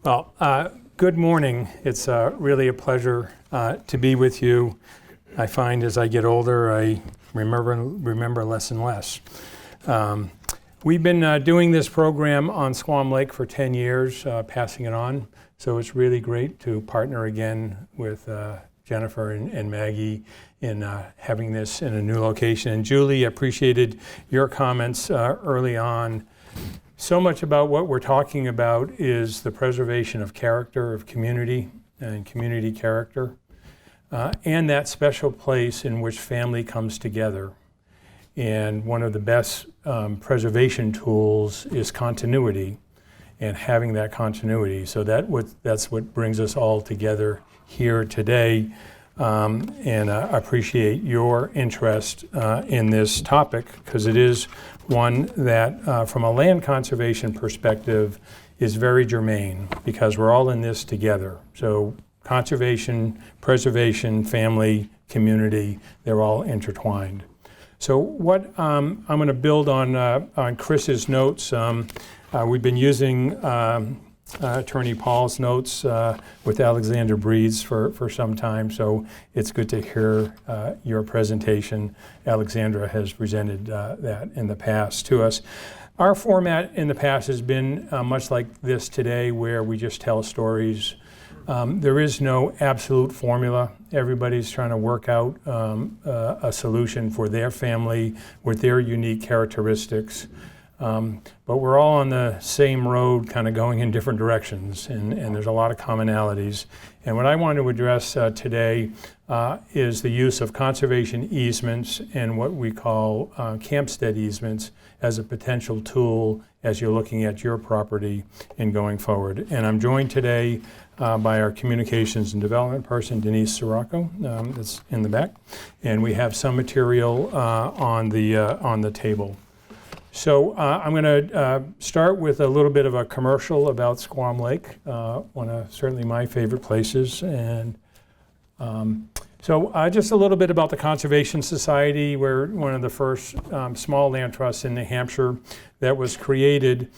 Well, good morning. It's really a pleasure to be with you. I find as I get older, I remember less and less. We've been doing this program on Squam Lake for 10 years, passing it on. So it's really great to partner again with Jennifer and Maggie in having this in a new location. And Julie, appreciated your comments early on. So much about what we're talking about is the preservation of character, of community and community character, and that special place in which family comes together. And one of the best preservation tools is continuity, and having that continuity. So that's what brings us all together here today. And I appreciate your interest in this topic, because it is one that, from a land conservation perspective, is very germane, because we're all in this together. So conservation, preservation, family, community, they're all intertwined. So what I'm going to build on Chris's notes. We've been using Attorney Paul's notes with Alexander Breed's for some time, so it's good to hear your presentation. Alexandra has presented that in the past to us. Our format in the past has been much like this today, where we just tell stories. There is no absolute formula. Everybody's trying to work out a solution for their family with their unique characteristics. But we're all on the same road, kind of going in different directions, and there's a lot of commonalities. And what I want to address today is the use of conservation easements and what we call campstead easements as a potential tool as you're looking at your property and going forward. And I'm joined today by our communications and development person, Denise Sirocco, that's in the back. And we have some material on the table. So I'm going to start with a little bit of a commercial about Squam Lake, one of certainly my favorite places. And So just a little bit about the Conservation Society. We're one of the first small land trusts in New Hampshire that was created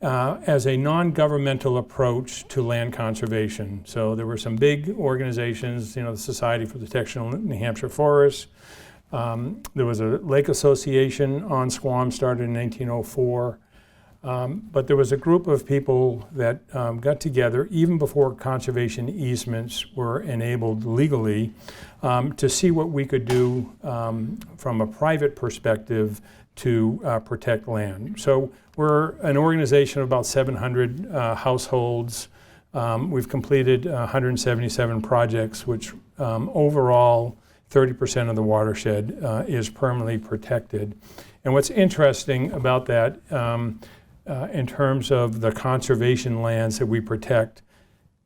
as a non-governmental approach to land conservation. So there were some big organizations, the Society for the Protection of New Hampshire Forests. There was a lake association on Squam, started in 1904. But there was a group of people that got together even before conservation easements were enabled legally to see what we could do from a private perspective to protect land. So we're an organization of about 700 households. We've completed 177 projects, which overall 30% of the watershed is permanently protected. And what's interesting about that in terms of the conservation lands that we protect,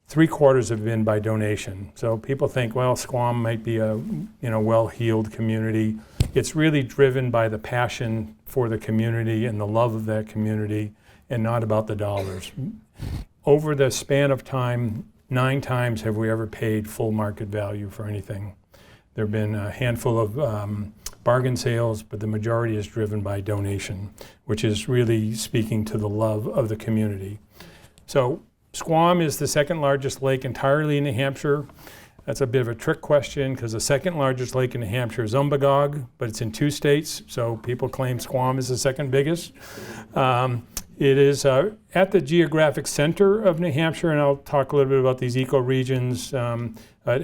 3/4 have been by donation. So people think, well, Squam might be a well-heeled community. It's really driven by the passion for the community and the love of that community, and not about the dollars. Over the span of time, 9 times have we ever paid full market value for anything. There have been a handful of bargain sales, but the majority is driven by donation, which is really speaking to the love of the community. So Squam is the second largest lake entirely in New Hampshire. That's a bit of a trick question because the second largest lake in New Hampshire is Umbagog, but it's in 2 states, so people claim Squam is the second biggest. It is at the geographic center of New Hampshire, and I'll talk a little bit about these ecoregions.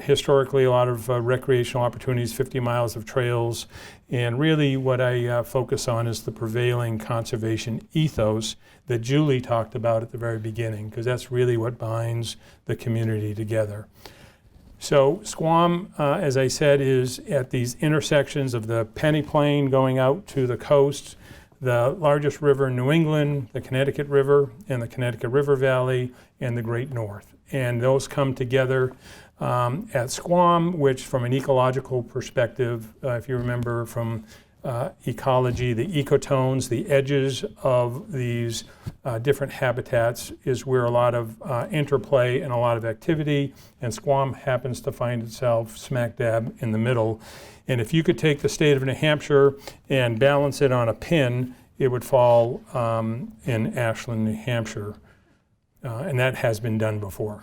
Historically, a lot of recreational opportunities, 50 miles of trails, and really what I focus on is the prevailing conservation ethos that Julie talked about at the very beginning, because that's really what binds the community together. So Squam, as I said, is at these intersections of the Penny Plain going out to the coast, the largest river in New England, the Connecticut River, and the Connecticut River Valley, and the Great North. And those come together at Squam, which from an ecological perspective, if you remember from ecology, the ecotones, the edges of these different habitats is where a lot of interplay and a lot of activity, and Squam happens to find itself smack dab in the middle. And if you could take the state of New Hampshire and balance it on a pin, it would fall in Ashland, New Hampshire. And that has been done before.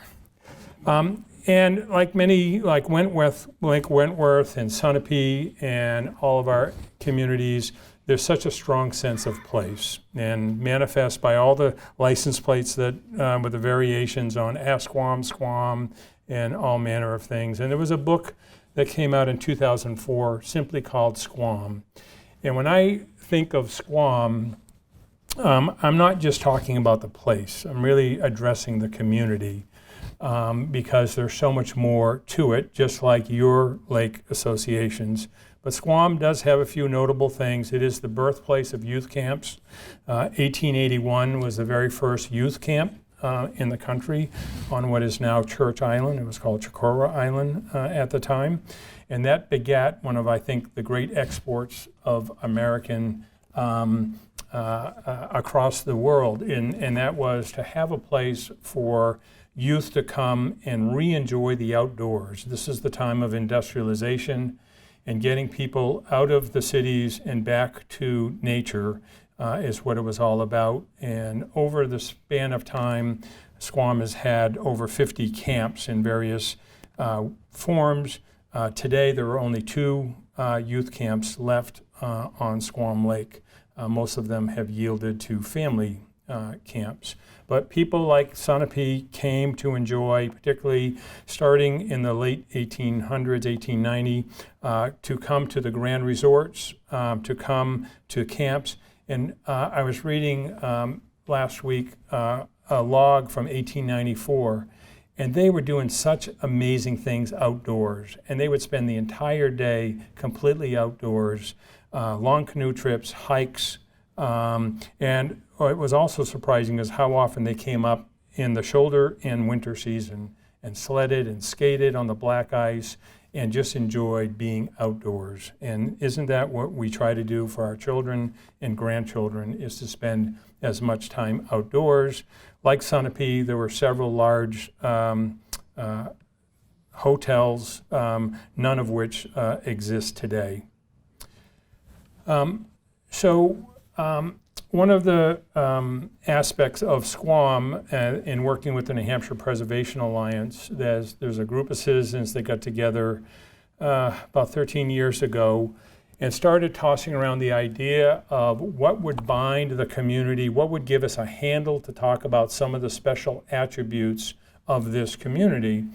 And like Wentworth, Lake Wentworth and Sunapee and all of our communities, there's such a strong sense of place, and manifest by all the license plates that with the variations on Asquam, Squam, and all manner of things. And there was a book that came out in 2004 simply called Squam. And when I think of Squam, I'm not just talking about the place. I'm really addressing the community because there's so much more to it, just like your lake associations. But Squam does have a few notable things. It is the birthplace of youth camps. 1881 was the very first youth camp in the country on what is now Church Island. It was called Chicora Island at the time. And that begat one of, I think, the great exports of American across the world. And that was to have a place for youth to come and re-enjoy the outdoors. This is the time of industrialization, and getting people out of the cities and back to nature is what it was all about. And over the span of time, Squam has had over 50 camps in various forms. Today, there are only 2 youth camps left on Squam Lake. Most of them have yielded to family camps. But people like Sunapee came to enjoy, particularly starting in the late 1800s, 1890, to come to the grand resorts, to come to camps. And I was reading last week a log from 1894, and they were doing such amazing things outdoors. And they would spend the entire day completely outdoors, long canoe trips, hikes, and it was also surprising is how often they came up in the shoulder and winter season and sledded and skated on the black ice and just enjoyed being outdoors. And isn't that what we try to do for our children and grandchildren, is to spend as much time outdoors? Like Sunapee, there were several large hotels, none of which exist today. One of the aspects of SQUAM in working with the New Hampshire Preservation Alliance, there's a group of citizens that got together about 13 years ago and started tossing around the idea of what would bind the community, what would give us a handle to talk about some of the special attributes of this community.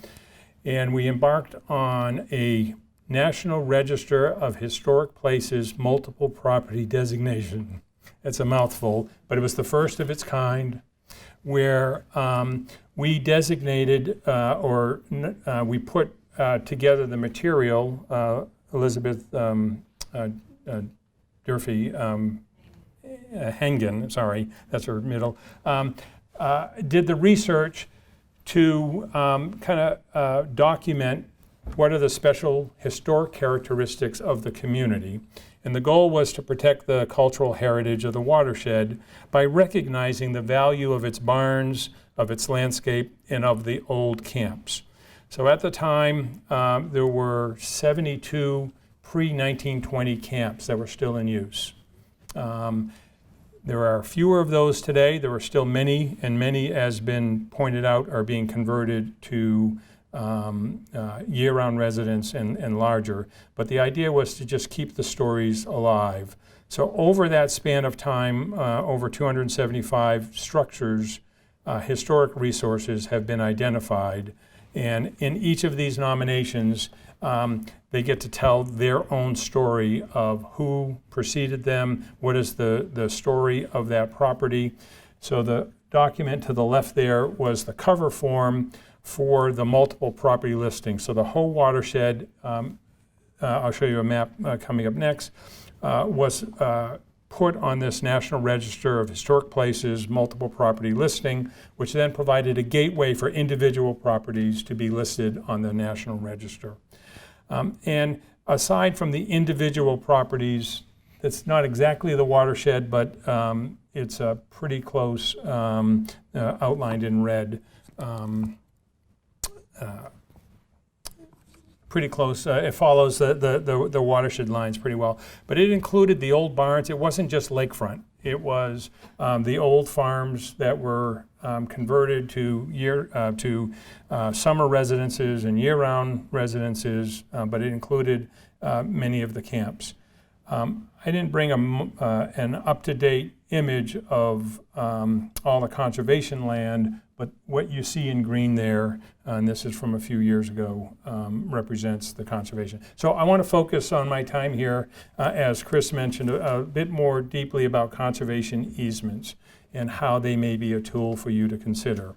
And we embarked on a National Register of Historic Places Multiple Property Designation. It's a mouthful, but it was the first of its kind, where we designated we put together the material. Elizabeth Durfee Hengen, sorry, that's her middle, did the research to kind of document what are the special historic characteristics of the community. And the goal was to protect the cultural heritage of the watershed by recognizing the value of its barns, of its landscape, and of the old camps. So at the time, there were 72 pre-1920 camps that were still in use. There are fewer of those today. There are still many, and many, as been pointed out, are being converted to year-round residents and larger. But the idea was to just keep the stories alive. So over that span of time, over 275 structures, historic resources have been identified. And in each of these nominations, they get to tell their own story of who preceded them, what is the story of that property. So the document to the left there was the cover form for the multiple property listing. So the whole watershed, I'll show you a map coming up next, was put on this National Register of Historic Places multiple property listing, which then provided a gateway for individual properties to be listed on the National Register. And aside from the individual properties, it's not exactly the watershed, but it's pretty close, outlined in red. Pretty close. It follows the watershed lines pretty well. But it included the old barns. It wasn't just lakefront. It was the old farms that were converted to summer residences and year-round residences, but it included many of the camps. I didn't bring an up-to-date image of all the conservation land, but what you see in green there, and this is from a few years ago, represents the conservation. So I want to focus on my time here, as Chris mentioned, a bit more deeply about conservation easements and how they may be a tool for you to consider.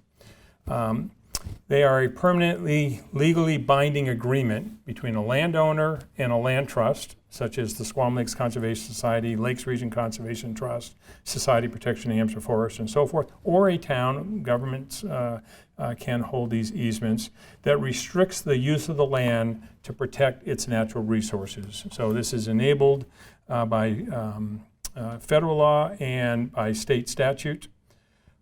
They are a permanently legally binding agreement between a landowner and a land trust, such as the Squam Lakes Conservation Society, Lakes Region Conservation Trust, Society Protection of Hampshire Forest, and so forth, or a town. Governments can hold these easements that restricts the use of the land to protect its natural resources. So this is enabled by federal law and by state statute.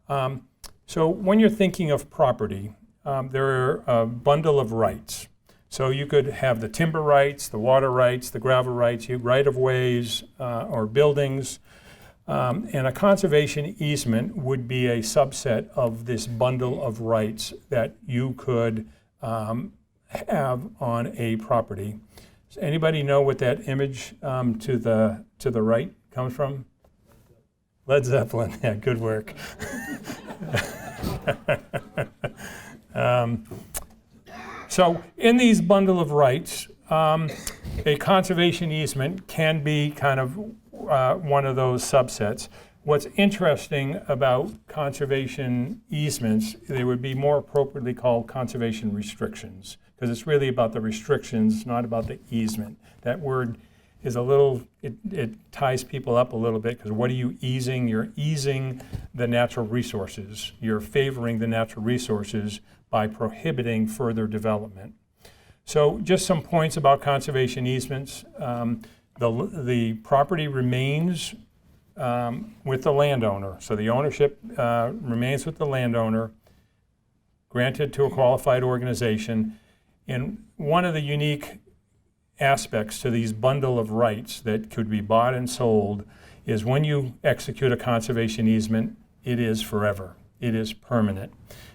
So when you're thinking of property, there are a bundle of rights. So you could have the timber rights, the water rights, the gravel rights, right-of-ways or buildings. And a conservation easement would be a subset of this bundle of rights that you could have on a property. Does anybody know what that image to the right comes from? Led Zeppelin. Yeah, good work. So in these bundle of rights, a conservation easement can be kind of one of those subsets. What's interesting about conservation easements, they would be more appropriately called conservation restrictions, because it's really about the restrictions, not about the easement. That word is a little, it ties people up a little bit, because what are you easing? You're easing the natural resources. You're favoring the natural resources by prohibiting further development. So just some points about conservation easements. The property remains with the landowner. So the ownership remains with the landowner, granted to a qualified organization. And one of the unique aspects to these bundle of rights that could be bought and sold is when you execute a conservation easement, it is forever. It is permanent.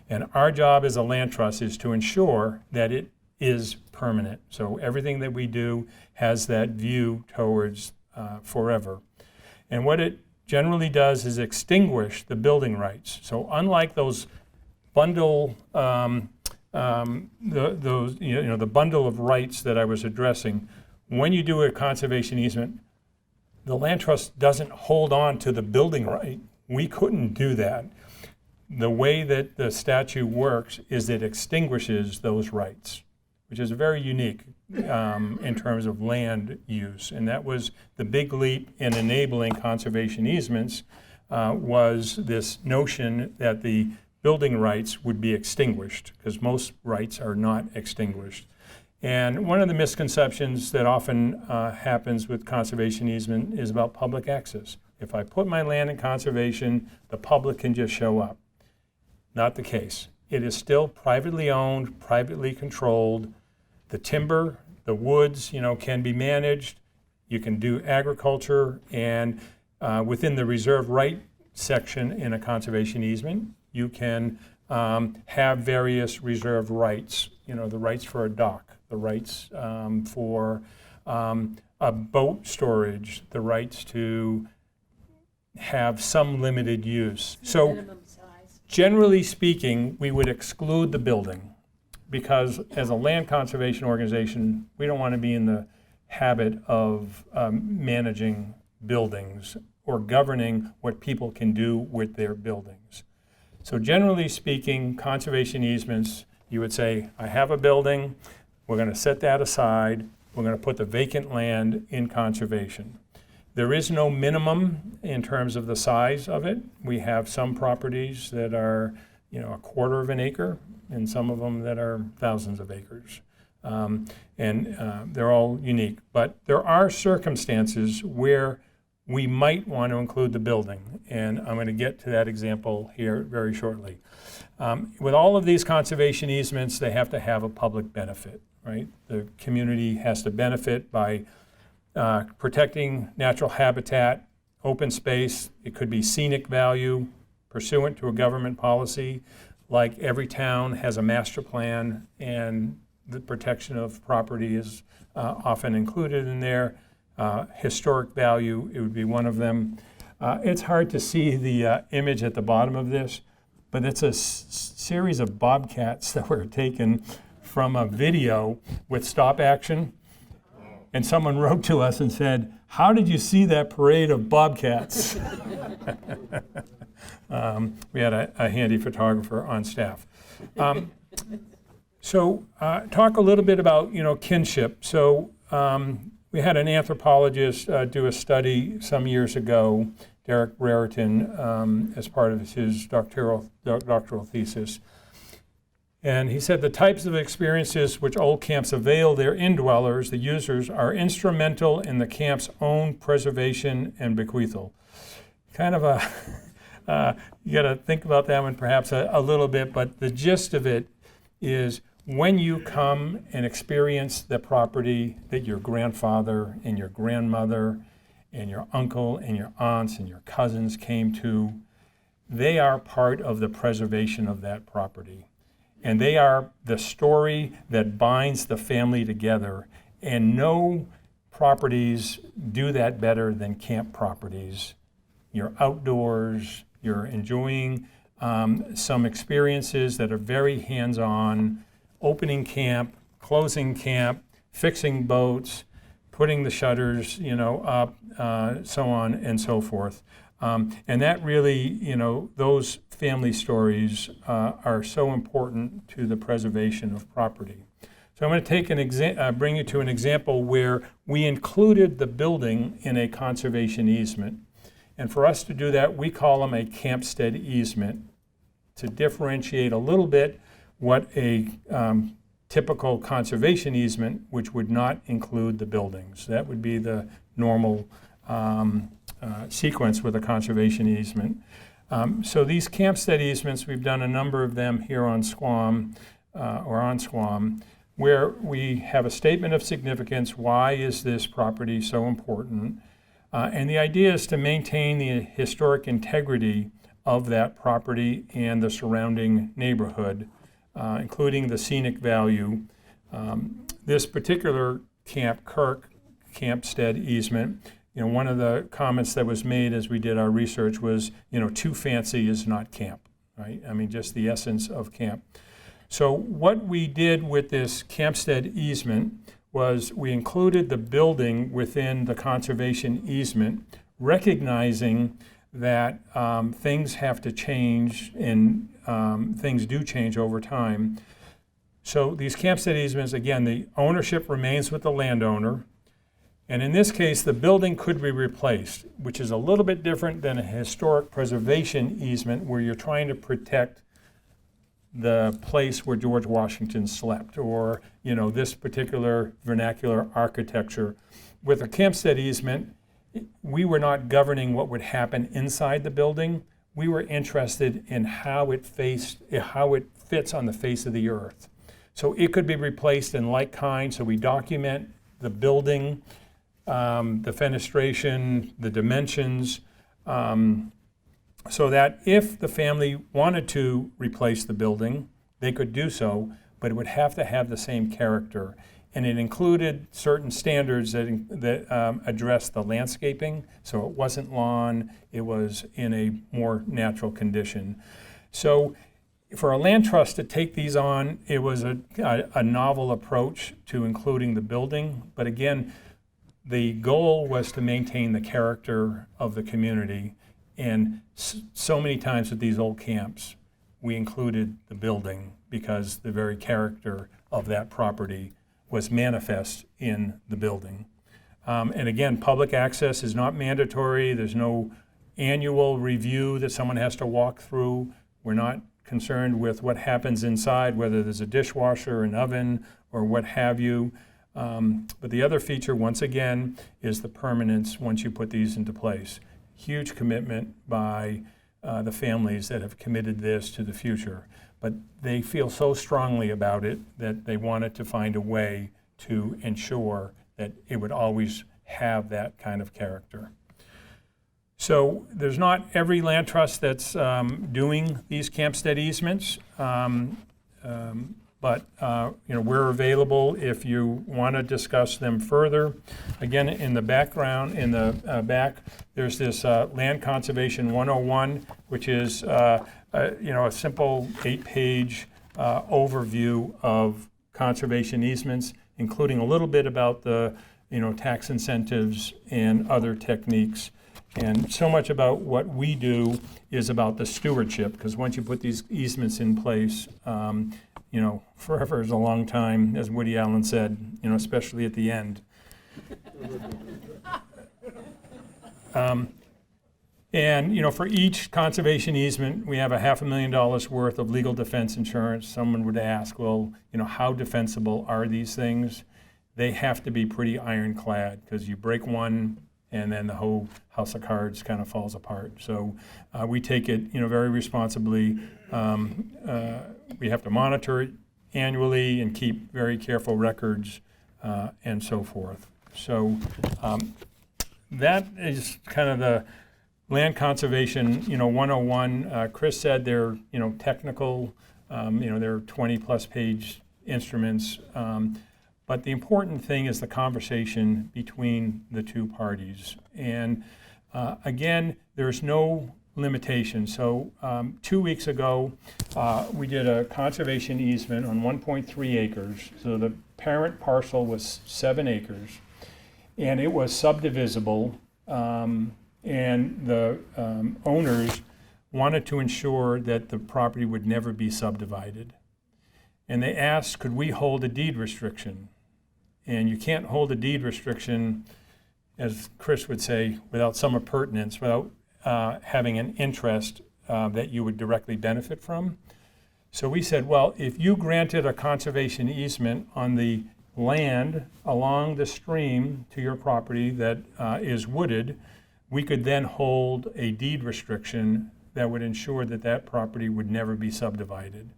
And our job as a land trust is to ensure that it is permanent. So everything that we do has that view towards forever. And what it generally does is extinguish the building rights. So unlike those bundle, the bundle of rights that I was addressing, when you do a conservation easement, the land trust doesn't hold on to the building right. We couldn't do that. The way that the statute works is it extinguishes those rights, which is very unique in terms of land use. And that was the big leap in enabling conservation easements, was this notion that the building rights would be extinguished, because most rights are not extinguished. And one of the misconceptions that often happens with conservation easement is about public access. If I put my land in conservation, the public can just show up. Not the case. It is still privately owned, privately controlled. The timber, the woods, can be managed. You can do agriculture, and within the reserve right section in a conservation easement, you can have various reserve rights. The rights for a dock, the rights for a boat storage, the rights to have some limited use. So generally speaking, we would exclude the building, because as a land conservation organization, we don't want to be in the habit of managing buildings or governing what people can do with their buildings. So generally speaking, conservation easements, you would say, I have a building, we're going to set that aside, we're going to put the vacant land in conservation. There is no minimum in terms of the size of it. We have some properties that are, a quarter of an acre, and some of them that are thousands of acres. They're all unique. But there are circumstances where we might want to include the building, and I'm going to get to that example here very shortly. With all of these conservation easements, they have to have a public benefit, right? The community has to benefit by protecting natural habitat, open space. It could be scenic value pursuant to a government policy. Like every town has a master plan, and the protection of property is often included in there. Historic value, it would be one of them. It's hard to see the image at the bottom of this, but it's a series of bobcats that were taken from a video with stop action. And someone wrote to us and said, how did you see that parade of bobcats? We had a handy photographer on staff. So talk a little bit about, kinship. So we had an anthropologist do a study some years ago, Derek Raritan, as part of his doctoral thesis. And he said the types of experiences which old camps avail their indwellers, the users, are instrumental in the camp's own preservation and bequeathal. Kind of you got to think about that one perhaps a little bit, but the gist of it is when you come and experience the property that your grandfather and your grandmother and your uncle and your aunts and your cousins came to, they are part of the preservation of that property. And they are the story that binds the family together. And no properties do that better than camp properties. You're outdoors, you're enjoying some experiences that are very hands-on, opening camp, closing camp, fixing boats, putting the shutters, up, so on and so forth. And that really, those family stories are so important to the preservation of property. So I'm going to take bring you to an example where we included the building in a conservation easement. And for us to do that, we call them a campstead easement to differentiate a little bit what a typical conservation easement, which would not include the buildings. That would be the normal sequence with a conservation easement. So these campstead easements, we've done a number of them here on Squam, where we have a statement of significance. Why is this property so important? And the idea is to maintain the historic integrity of that property and the surrounding neighborhood, including the scenic value. This particular Camp Kirk Campstead easement, one of the comments that was made as we did our research was, too fancy is not camp, right? I mean, just the essence of camp. So what we did with this Campstead easement was we included the building within the conservation easement, recognizing that things have to change and things do change over time. So these Campstead easements, again, the ownership remains with the landowner. And in this case, the building could be replaced, which is a little bit different than a historic preservation easement where you're trying to protect the place where George Washington slept, or this particular vernacular architecture. With a Campstead easement, we were not governing what would happen inside the building. We were interested in how it fits on the face of the earth. So it could be replaced in like kind, so we document the building, the fenestration, the dimensions, so that if the family wanted to replace the building, they could do so, but it would have to have the same character. And it included certain standards that addressed the landscaping, so it wasn't lawn, it was in a more natural condition. So for a land trust to take these on, it was a novel approach to including the building, but again, the goal was to maintain the character of the community. And so many times with these old camps, we included the building because the very character of that property was manifest in the building. And again, public access is not mandatory. There's no annual review that someone has to walk through. We're not concerned with what happens inside, whether there's a dishwasher, an oven, or what have you. But the other feature, once again, is the permanence once you put these into place. Huge commitment by the families that have committed this to the future. But they feel so strongly about it that they wanted to find a way to ensure that it would always have that kind of character. So there's not every land trust that's doing these Campstead easements, but we're available if you want to discuss them further. Again, in the background, in the back, there's this Land Conservation 101, which is a simple 8-page overview of conservation easements, including a little bit about the tax incentives and other techniques. And so much about what we do is about the stewardship, because once you put these easements in place, forever is a long time, as Woody Allen said, especially at the end. And for each conservation easement, we have $500,000 worth of legal defense insurance. Someone would ask, well, how defensible are these things? They have to be pretty ironclad, because you break one, and then the whole house of cards kind of falls apart. So we take it, very responsibly. We have to monitor it annually and keep very careful records and so forth. So that is kind of the Land Conservation, 101. Chris said they're, technical. They're 20-plus page instruments. But the important thing is the conversation between the two parties. And again, there's no limitation. So 2 weeks ago, we did a conservation easement on 1.3 acres. So the parent parcel was 7 acres, and it was subdivisible. And the owners wanted to ensure that the property would never be subdivided. And they asked, could we hold a deed restriction? And you can't hold a deed restriction, as Chris would say, without some appurtenance, without having an interest that you would directly benefit from. So we said, well, if you granted a conservation easement on the land along the stream to your property that is wooded, we could then hold a deed restriction that would ensure that that property would never be subdivided.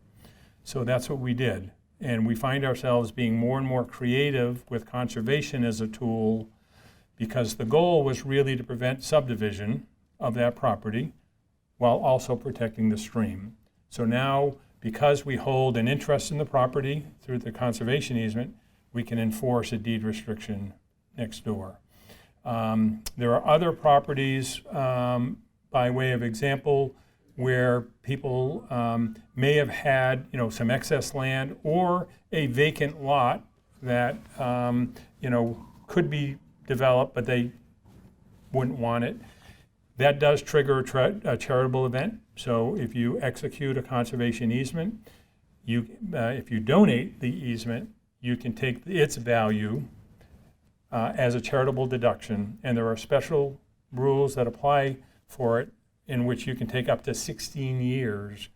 So that's what we did. And we find ourselves being more and more creative with conservation as a tool, because the goal was really to prevent subdivision of that property while also protecting the stream. So now, because we hold an interest in the property through the conservation easement, we can enforce a deed restriction next door. There are other properties, by way of example, where people may have had, some excess land or a vacant lot that, could be developed, but they wouldn't want it. That does trigger a charitable event. So if you execute a conservation easement, if you donate the easement, you can take its value as a charitable deduction, and there are special rules that apply for it, in which you can take up to 16 years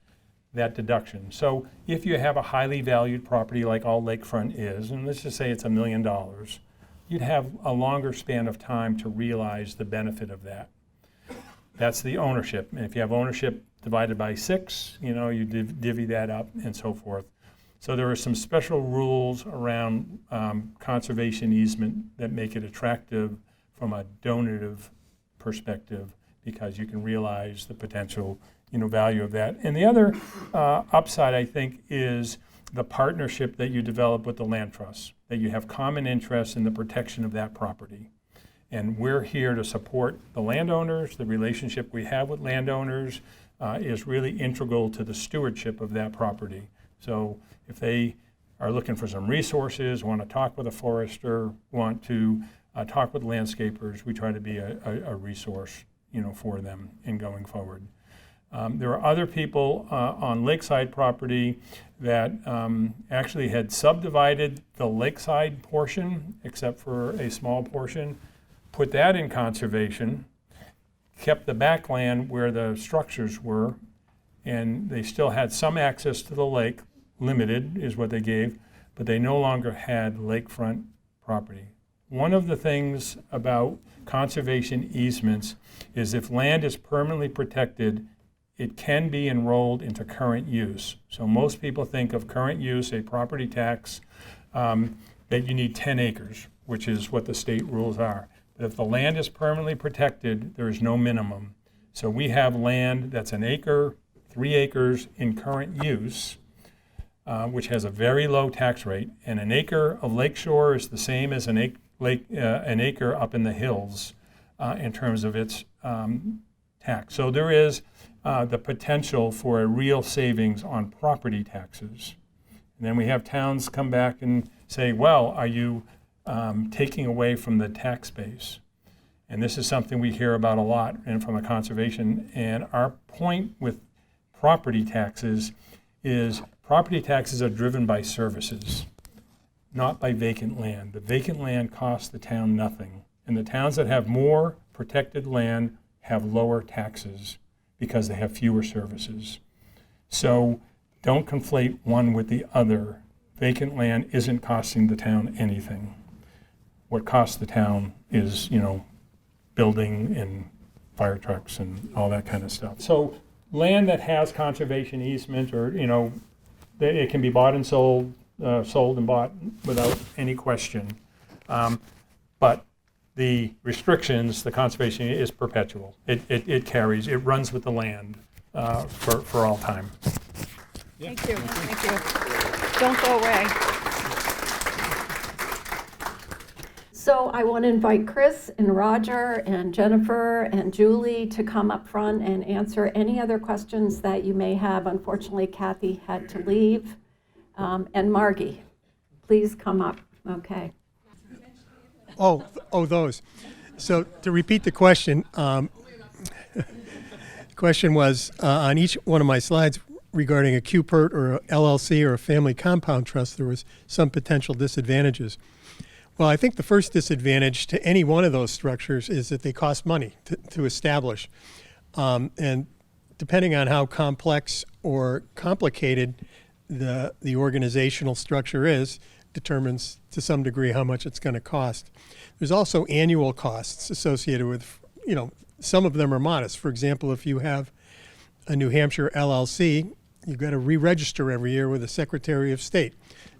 that deduction. So if you have a highly valued property like all lakefront is, and let's just say it's $1 million, you'd have a longer span of time to realize the benefit of that. That's the ownership. And if you have ownership divided by 6, you divvy that up and so forth. So there are some special rules around conservation easement that make it attractive from a donative perspective, because you can realize the potential, value of that. And the other upside, I think, is the partnership that you develop with the land trust, that you have common interests in the protection of that property. And we're here to support the landowners. The relationship we have with landowners is really integral to the stewardship of that property. So if they are looking for some resources, want to talk with a forester, want to talk with landscapers, we try to be a resource, for them in going forward. There are other people on lakeside property that actually had subdivided the lakeside portion, except for a small portion, put that in conservation, kept the backland where the structures were, and they still had some access to the lake, limited is what they gave, but they no longer had lakefront property. One of the things about conservation easements is if land is permanently protected, it can be enrolled into current use. So most people think of current use, a property tax, that you need 10 acres, which is what the state rules are. But if the land is permanently protected, there is no minimum. So we have land that's 1 acre, 3 acres in current use, which has a very low tax rate. And 1 acre of lakeshore is the same as an acre up in the hills in terms of its tax. So there is the potential for a real savings on property taxes. And then we have towns come back and say, well, are you taking away from the tax base? And this is something we hear about a lot and from a conservation. And our point with property taxes is property taxes are driven by services, not by vacant land. The vacant land costs the town nothing. And the towns that have more protected land have lower taxes because they have fewer services. So don't conflate one with the other. Vacant land isn't costing the town anything. What costs the town is, building and fire trucks and all that kind of stuff. So land that has conservation easement, or, it can be bought and sold, sold and bought without any question. But the restrictions, the conservation is perpetual. It carries, it runs with the land for all time. Thank you. Thank you. Don't go away. So I want to invite Chris and Roger and Jennifer and Julie to come up front and answer any other questions that you may have. Unfortunately, Kathy had to leave. And Margie, please come up. Okay. Oh, those. So to repeat the question, question was on each one of my slides regarding a QPERT or a LLC or a family compound trust, there was some potential disadvantages. Well, I think the first disadvantage to any one of those structures is that they cost money to establish. And depending on how complex or complicated the organizational structure is, determines to some degree how much it's going to cost. There's also annual costs associated with, some of them are modest. For example, if you have a New Hampshire LLC, you got to re-register every year with the Secretary of State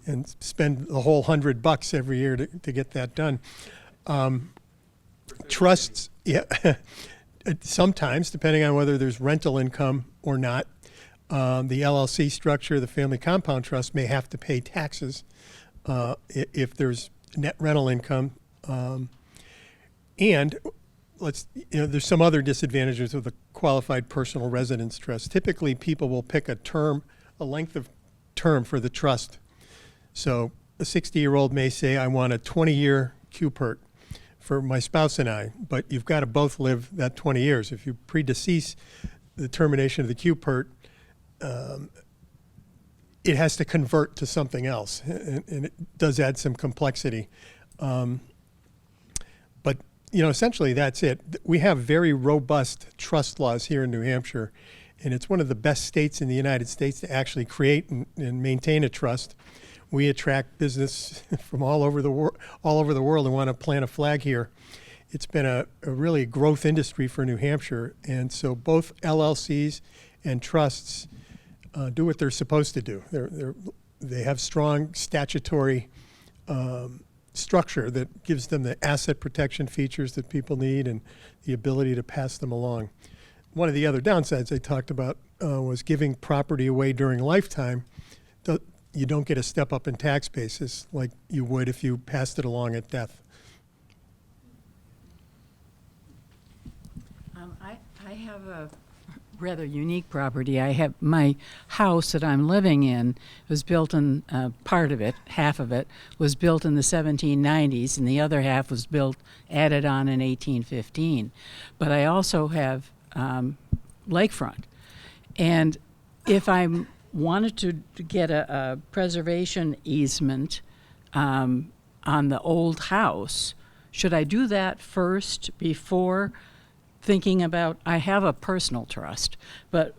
and spend the whole $100 every year to get that done. Trusts, yeah, sometimes, depending on whether there's rental income or not, the LLC structure, the family compound trust, may have to pay taxes if there's net rental income. And there's some other disadvantages with a qualified personal residence trust. Typically, people will pick a length of term for the trust. So a 60-year-old may say, I want a 20-year QPERT for my spouse and I, but you've got to both live that 20 years. If you predecease the termination of the QPERT, it has to convert to something else, and it does add some complexity. But essentially that's it. We have very robust trust laws here in New Hampshire, and it's one of the best states in the United States to actually create and maintain a trust. We attract business from all over the world and want to plant a flag here. It's been a really growth industry for New Hampshire, and so both LLCs and trusts do what they're supposed to do. They have strong statutory structure that gives them the asset protection features that people need and the ability to pass them along. One of the other downsides I talked about was giving property away during lifetime. You don't get a step up in tax basis like you would if you passed it along at death. I have a rather unique property. I have my house that I'm living in was built in, part of it, half of it, was built in the 1790s, and the other half was added on in 1815. But I also have lakefront. And if I wanted to get a preservation easement on the old house, should I do that first before thinking about, I have a personal trust, but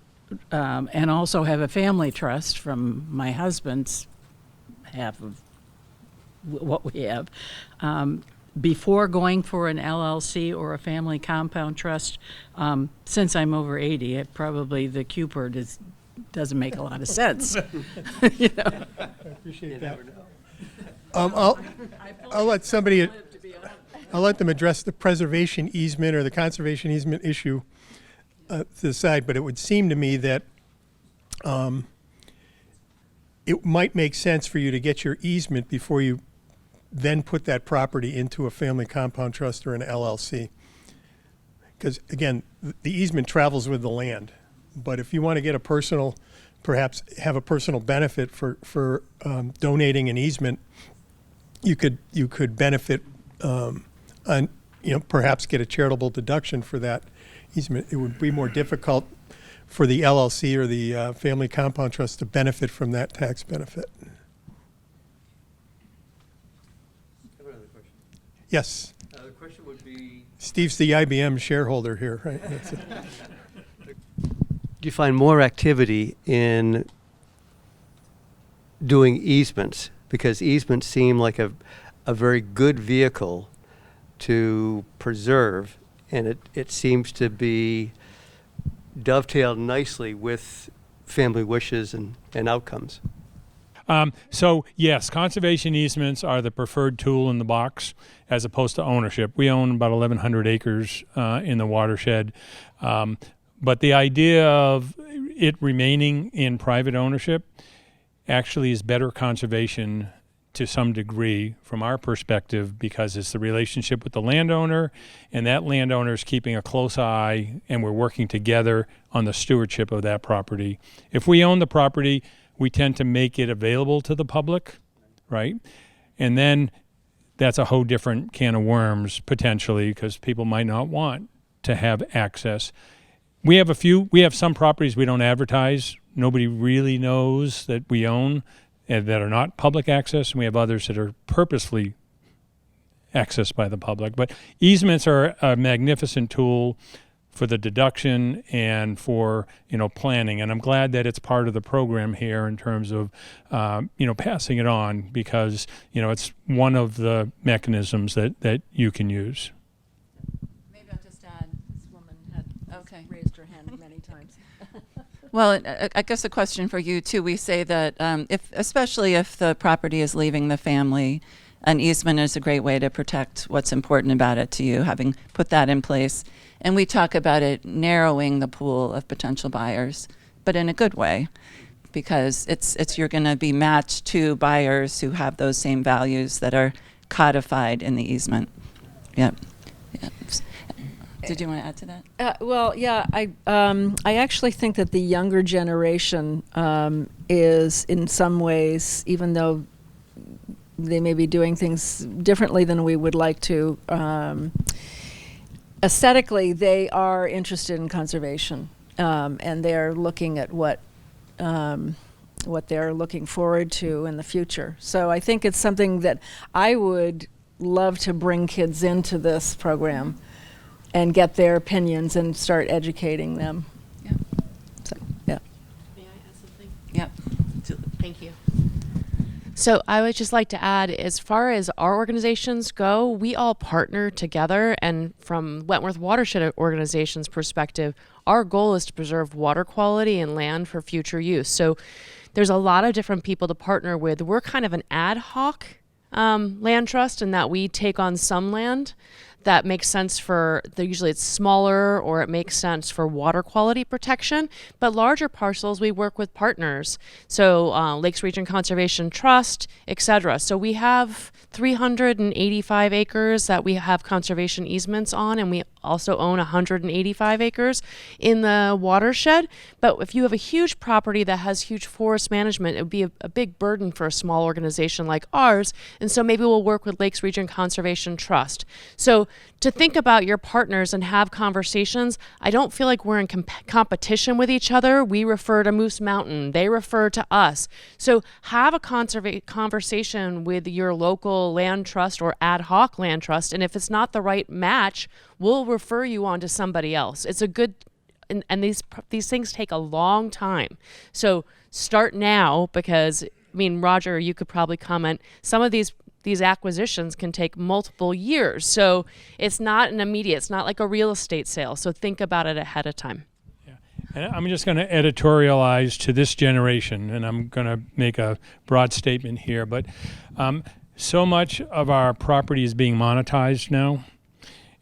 and also have a family trust from my husband's half of what we have. Before going for an LLC or a family compound trust, since I'm over 80, probably the QPERT doesn't make a lot of sense. You know? I appreciate that. I'll let somebody. I'll let them address the preservation easement or the conservation easement issue to the side, but it would seem to me that it might make sense for you to get your easement before you then put that property into a family compound trust or an LLC. Because again, the easement travels with the land. But if you want to get perhaps have a personal benefit for donating an easement, you could benefit and perhaps get a charitable deduction for that easement. It would be more difficult for the LLC or the family compound trust to benefit from that tax benefit. I have another question. Yes. The question would be, Steve's the IBM shareholder here, right? That's it. do you find more activity in doing easements? Because easements seem like a very good vehicle to preserve, and it seems to be dovetailed nicely with family wishes and outcomes. So yes, conservation easements are the preferred tool in the box as opposed to ownership. We own about 1,100 acres in the watershed. But the idea of it remaining in private ownership actually is better conservation to some degree from our perspective, because it's the relationship with the landowner, and that landowner is keeping a close eye, and we're working together on the stewardship of that property. If we own the property, we tend to make it available to the public, right? And then that's a whole different can of worms potentially, because people might not want to have access. We have some properties we don't advertise. Nobody really knows that we own and that are not public access, and we have others that are purposefully accessed by the public. But easements are a magnificent tool for the deduction and for planning, and I'm glad that it's part of the program here in terms of passing it on, because it's one of the mechanisms that you can use. Maybe I'll just add, this woman had Okay. raised her hand many times. Well, I guess a question for you too. We say that especially if the property is leaving the family, an easement is a great way to protect what's important about it to you, having put that in place. And we talk about it narrowing the pool of potential buyers, but in a good way, because you're going to be matched to buyers who have those same values that are codified in the easement. Yep. Did you want to add to that? Well, yeah, I actually think that the younger generation is, in some ways, even though they may be doing things differently than we would like to, aesthetically, they are interested in conservation, and they're looking at what they're looking forward to in the future. So I think it's something that I would love to bring kids into this program and get their opinions and start educating them. Yeah. So, yeah. May I add something? Yep. Thank you. So I would just like to add, as far as our organizations go, we all partner together, and from Wentworth Watershed organization's perspective, our goal is to preserve water quality and land for future use. So there's a lot of different people to partner with. We're kind of an ad hoc land trust in that we take on some land that makes sense for, usually it's smaller, or it makes sense for water quality protection, but larger parcels we work with partners. So Lakes Region Conservation Trust, etc. So we have 385 acres that we have conservation easements on, and we also own 185 acres in the watershed. But if you have a huge property that has huge forest management, it would be a big burden for a small organization like ours. And so maybe we'll work with Lakes Region Conservation Trust. So to think about your partners and have conversations, I don't feel like we're in competition with each other. We refer to Moose Mountain, they refer to us. So have a conversation with your local land trust or ad hoc land trust, and if it's not the right match, we'll refer you on to somebody else. It's a good, and these things take a long time. So start now, because, I mean, Roger, you could probably comment, some of these acquisitions can take multiple years. So it's not an immediate, it's not like a real estate sale. So think about it ahead of time. Yeah. And I'm just going to editorialize to this generation, and I'm going to make a broad statement here, but so much of our property is being monetized now,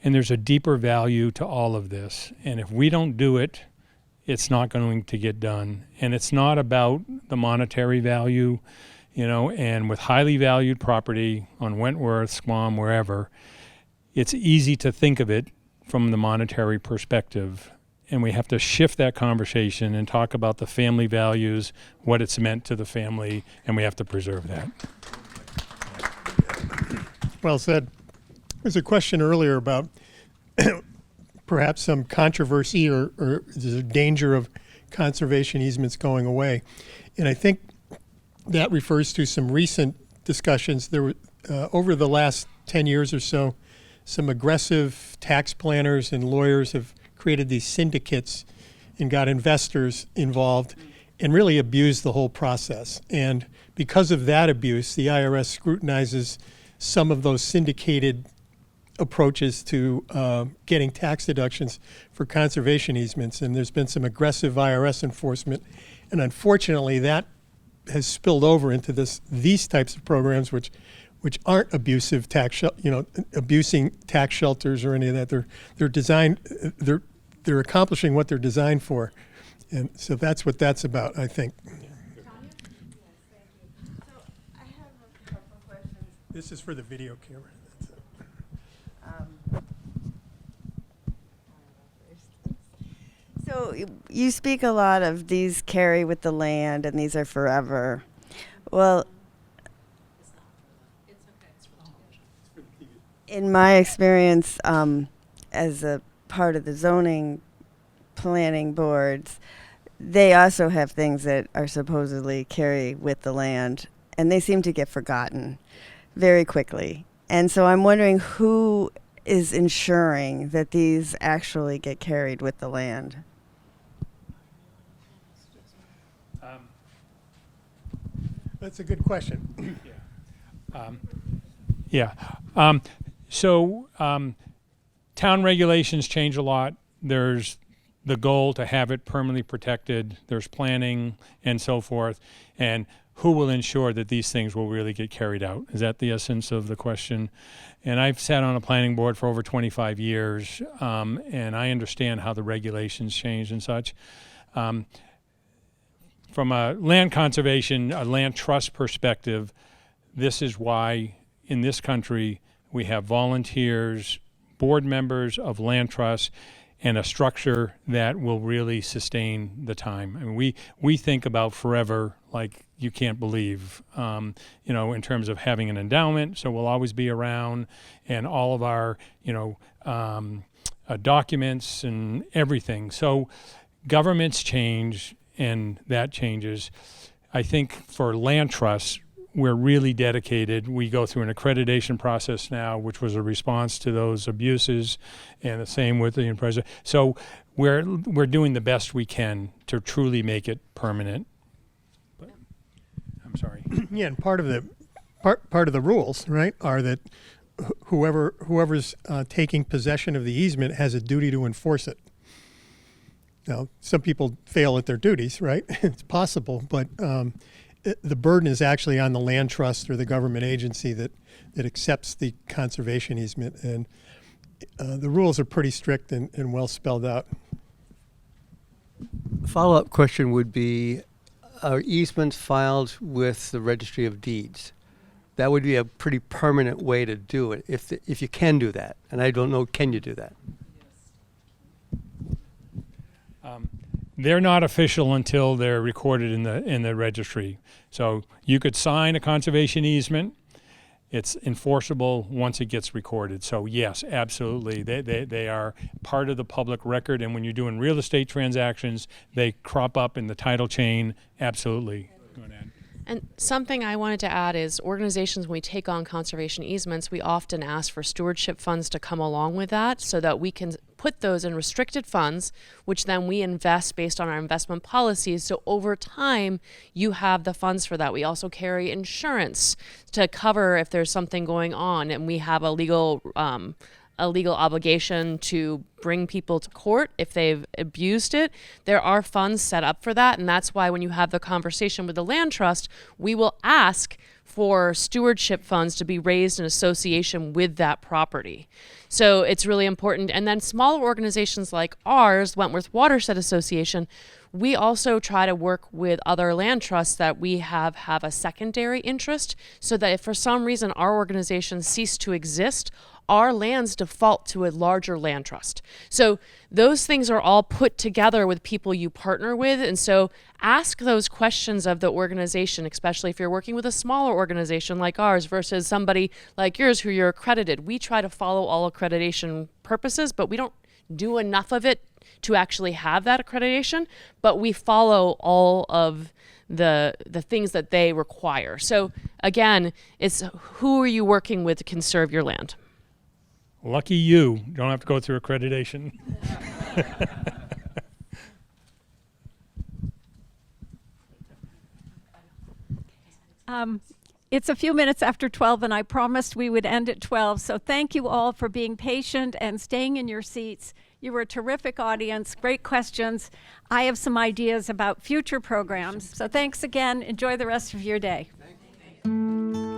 and there's a deeper value to all of this. And if we don't do it, it's not going to get done. And it's not about the monetary value, you know, and with highly valued property on Wentworth, Squam, wherever, it's easy to think of it from the monetary perspective. And we have to shift that conversation and talk about the family values, what it's meant to the family, and we have to preserve that. Well said. There's a question earlier about perhaps some controversy or there's a danger of conservation easements going away. And I think that refers to some recent discussions. There were, over the last 10 years or so, some aggressive tax planners and lawyers have created these syndicates and got investors involved and really abused the whole process. And because of that abuse, the IRS scrutinizes some of those syndicated approaches to getting tax deductions for conservation easements. And there's been some aggressive IRS enforcement. And unfortunately, that has spilled over into these types of programs, which aren't abusive abusing tax shelters or any of that. They're designed. They're accomplishing what they're designed for, and so that's what that's about, I think. This is for the video camera. So you speak a lot of these carry with the land and these are forever. Well, in my experience as a part of the zoning planning boards, they also have things that are supposedly carry with the land, and they seem to get forgotten very quickly. And so I'm wondering who is ensuring that these actually get carried with the land? That's a good question. So town regulations change a lot. There's the goal to have it permanently protected. There's planning and so forth. And who will ensure that these things will really get carried out? Is that the essence of the question? And I've sat on a planning board for over 25 years, and I understand how the regulations change and such. From a land conservation, a land trust perspective, this is why in this country we have volunteers, board members of land trusts, and a structure that will really sustain the time. I mean, we think about forever like you can't believe, in terms of having an endowment, so we'll always be around, and all of our, documents and everything. So governments change, and that changes. I think for land trusts, we're really dedicated. We go through an accreditation process now, which was a response to those abuses, and the same with the president. So we're doing the best we can to truly make it permanent. But, I'm sorry. Yeah, and part of the rules, right, are that whoever's taking possession of the easement has a duty to enforce it. Now, some people fail at their duties, right? It's possible, but the burden is actually on the land trust or the government agency that accepts the conservation easement, and the rules are pretty strict and well spelled out. Follow-up question would be, are easements filed with the Registry of Deeds? That would be a pretty permanent way to do it, if you can do that. And I don't know, can you do that? They're not official until they're recorded in the registry. So you could sign a conservation easement. It's enforceable once it gets recorded. So yes, absolutely. They are part of the public record, and when you're doing real estate transactions, they crop up in the title chain. Absolutely. Go ahead. And something I wanted to add is organizations, when we take on conservation easements, we often ask for stewardship funds to come along with that so that we can put those in restricted funds, which then we invest based on our investment policies. So over time, you have the funds for that. We also carry insurance to cover if there's something going on, and we have a legal obligation to bring people to court if they've abused it. There are funds set up for that, and that's why when you have the conversation with the land trust, we will ask for stewardship funds to be raised in association with that property. So it's really important. And then smaller organizations like ours, Wentworth Watershed Association, we also try to work with other land trusts that we have a secondary interest, so that if for some reason our organization ceased to exist, our lands default to a larger land trust. So those things are all put together with people you partner with. And so ask those questions of the organization, especially if you're working with a smaller organization like ours versus somebody like yours who you're accredited. We try to follow all accreditation purposes, but we don't do enough of it to actually have that accreditation, but we follow all of the things that they require. So again, it's who are you working with to conserve your land? Lucky you don't have to go through accreditation. It's a few minutes after 12, and I promised we would end at 12. So thank you all for being patient and staying in your seats. You were a terrific audience, great questions. I have some ideas about future programs. So thanks again. Enjoy the rest of your day. Thank you.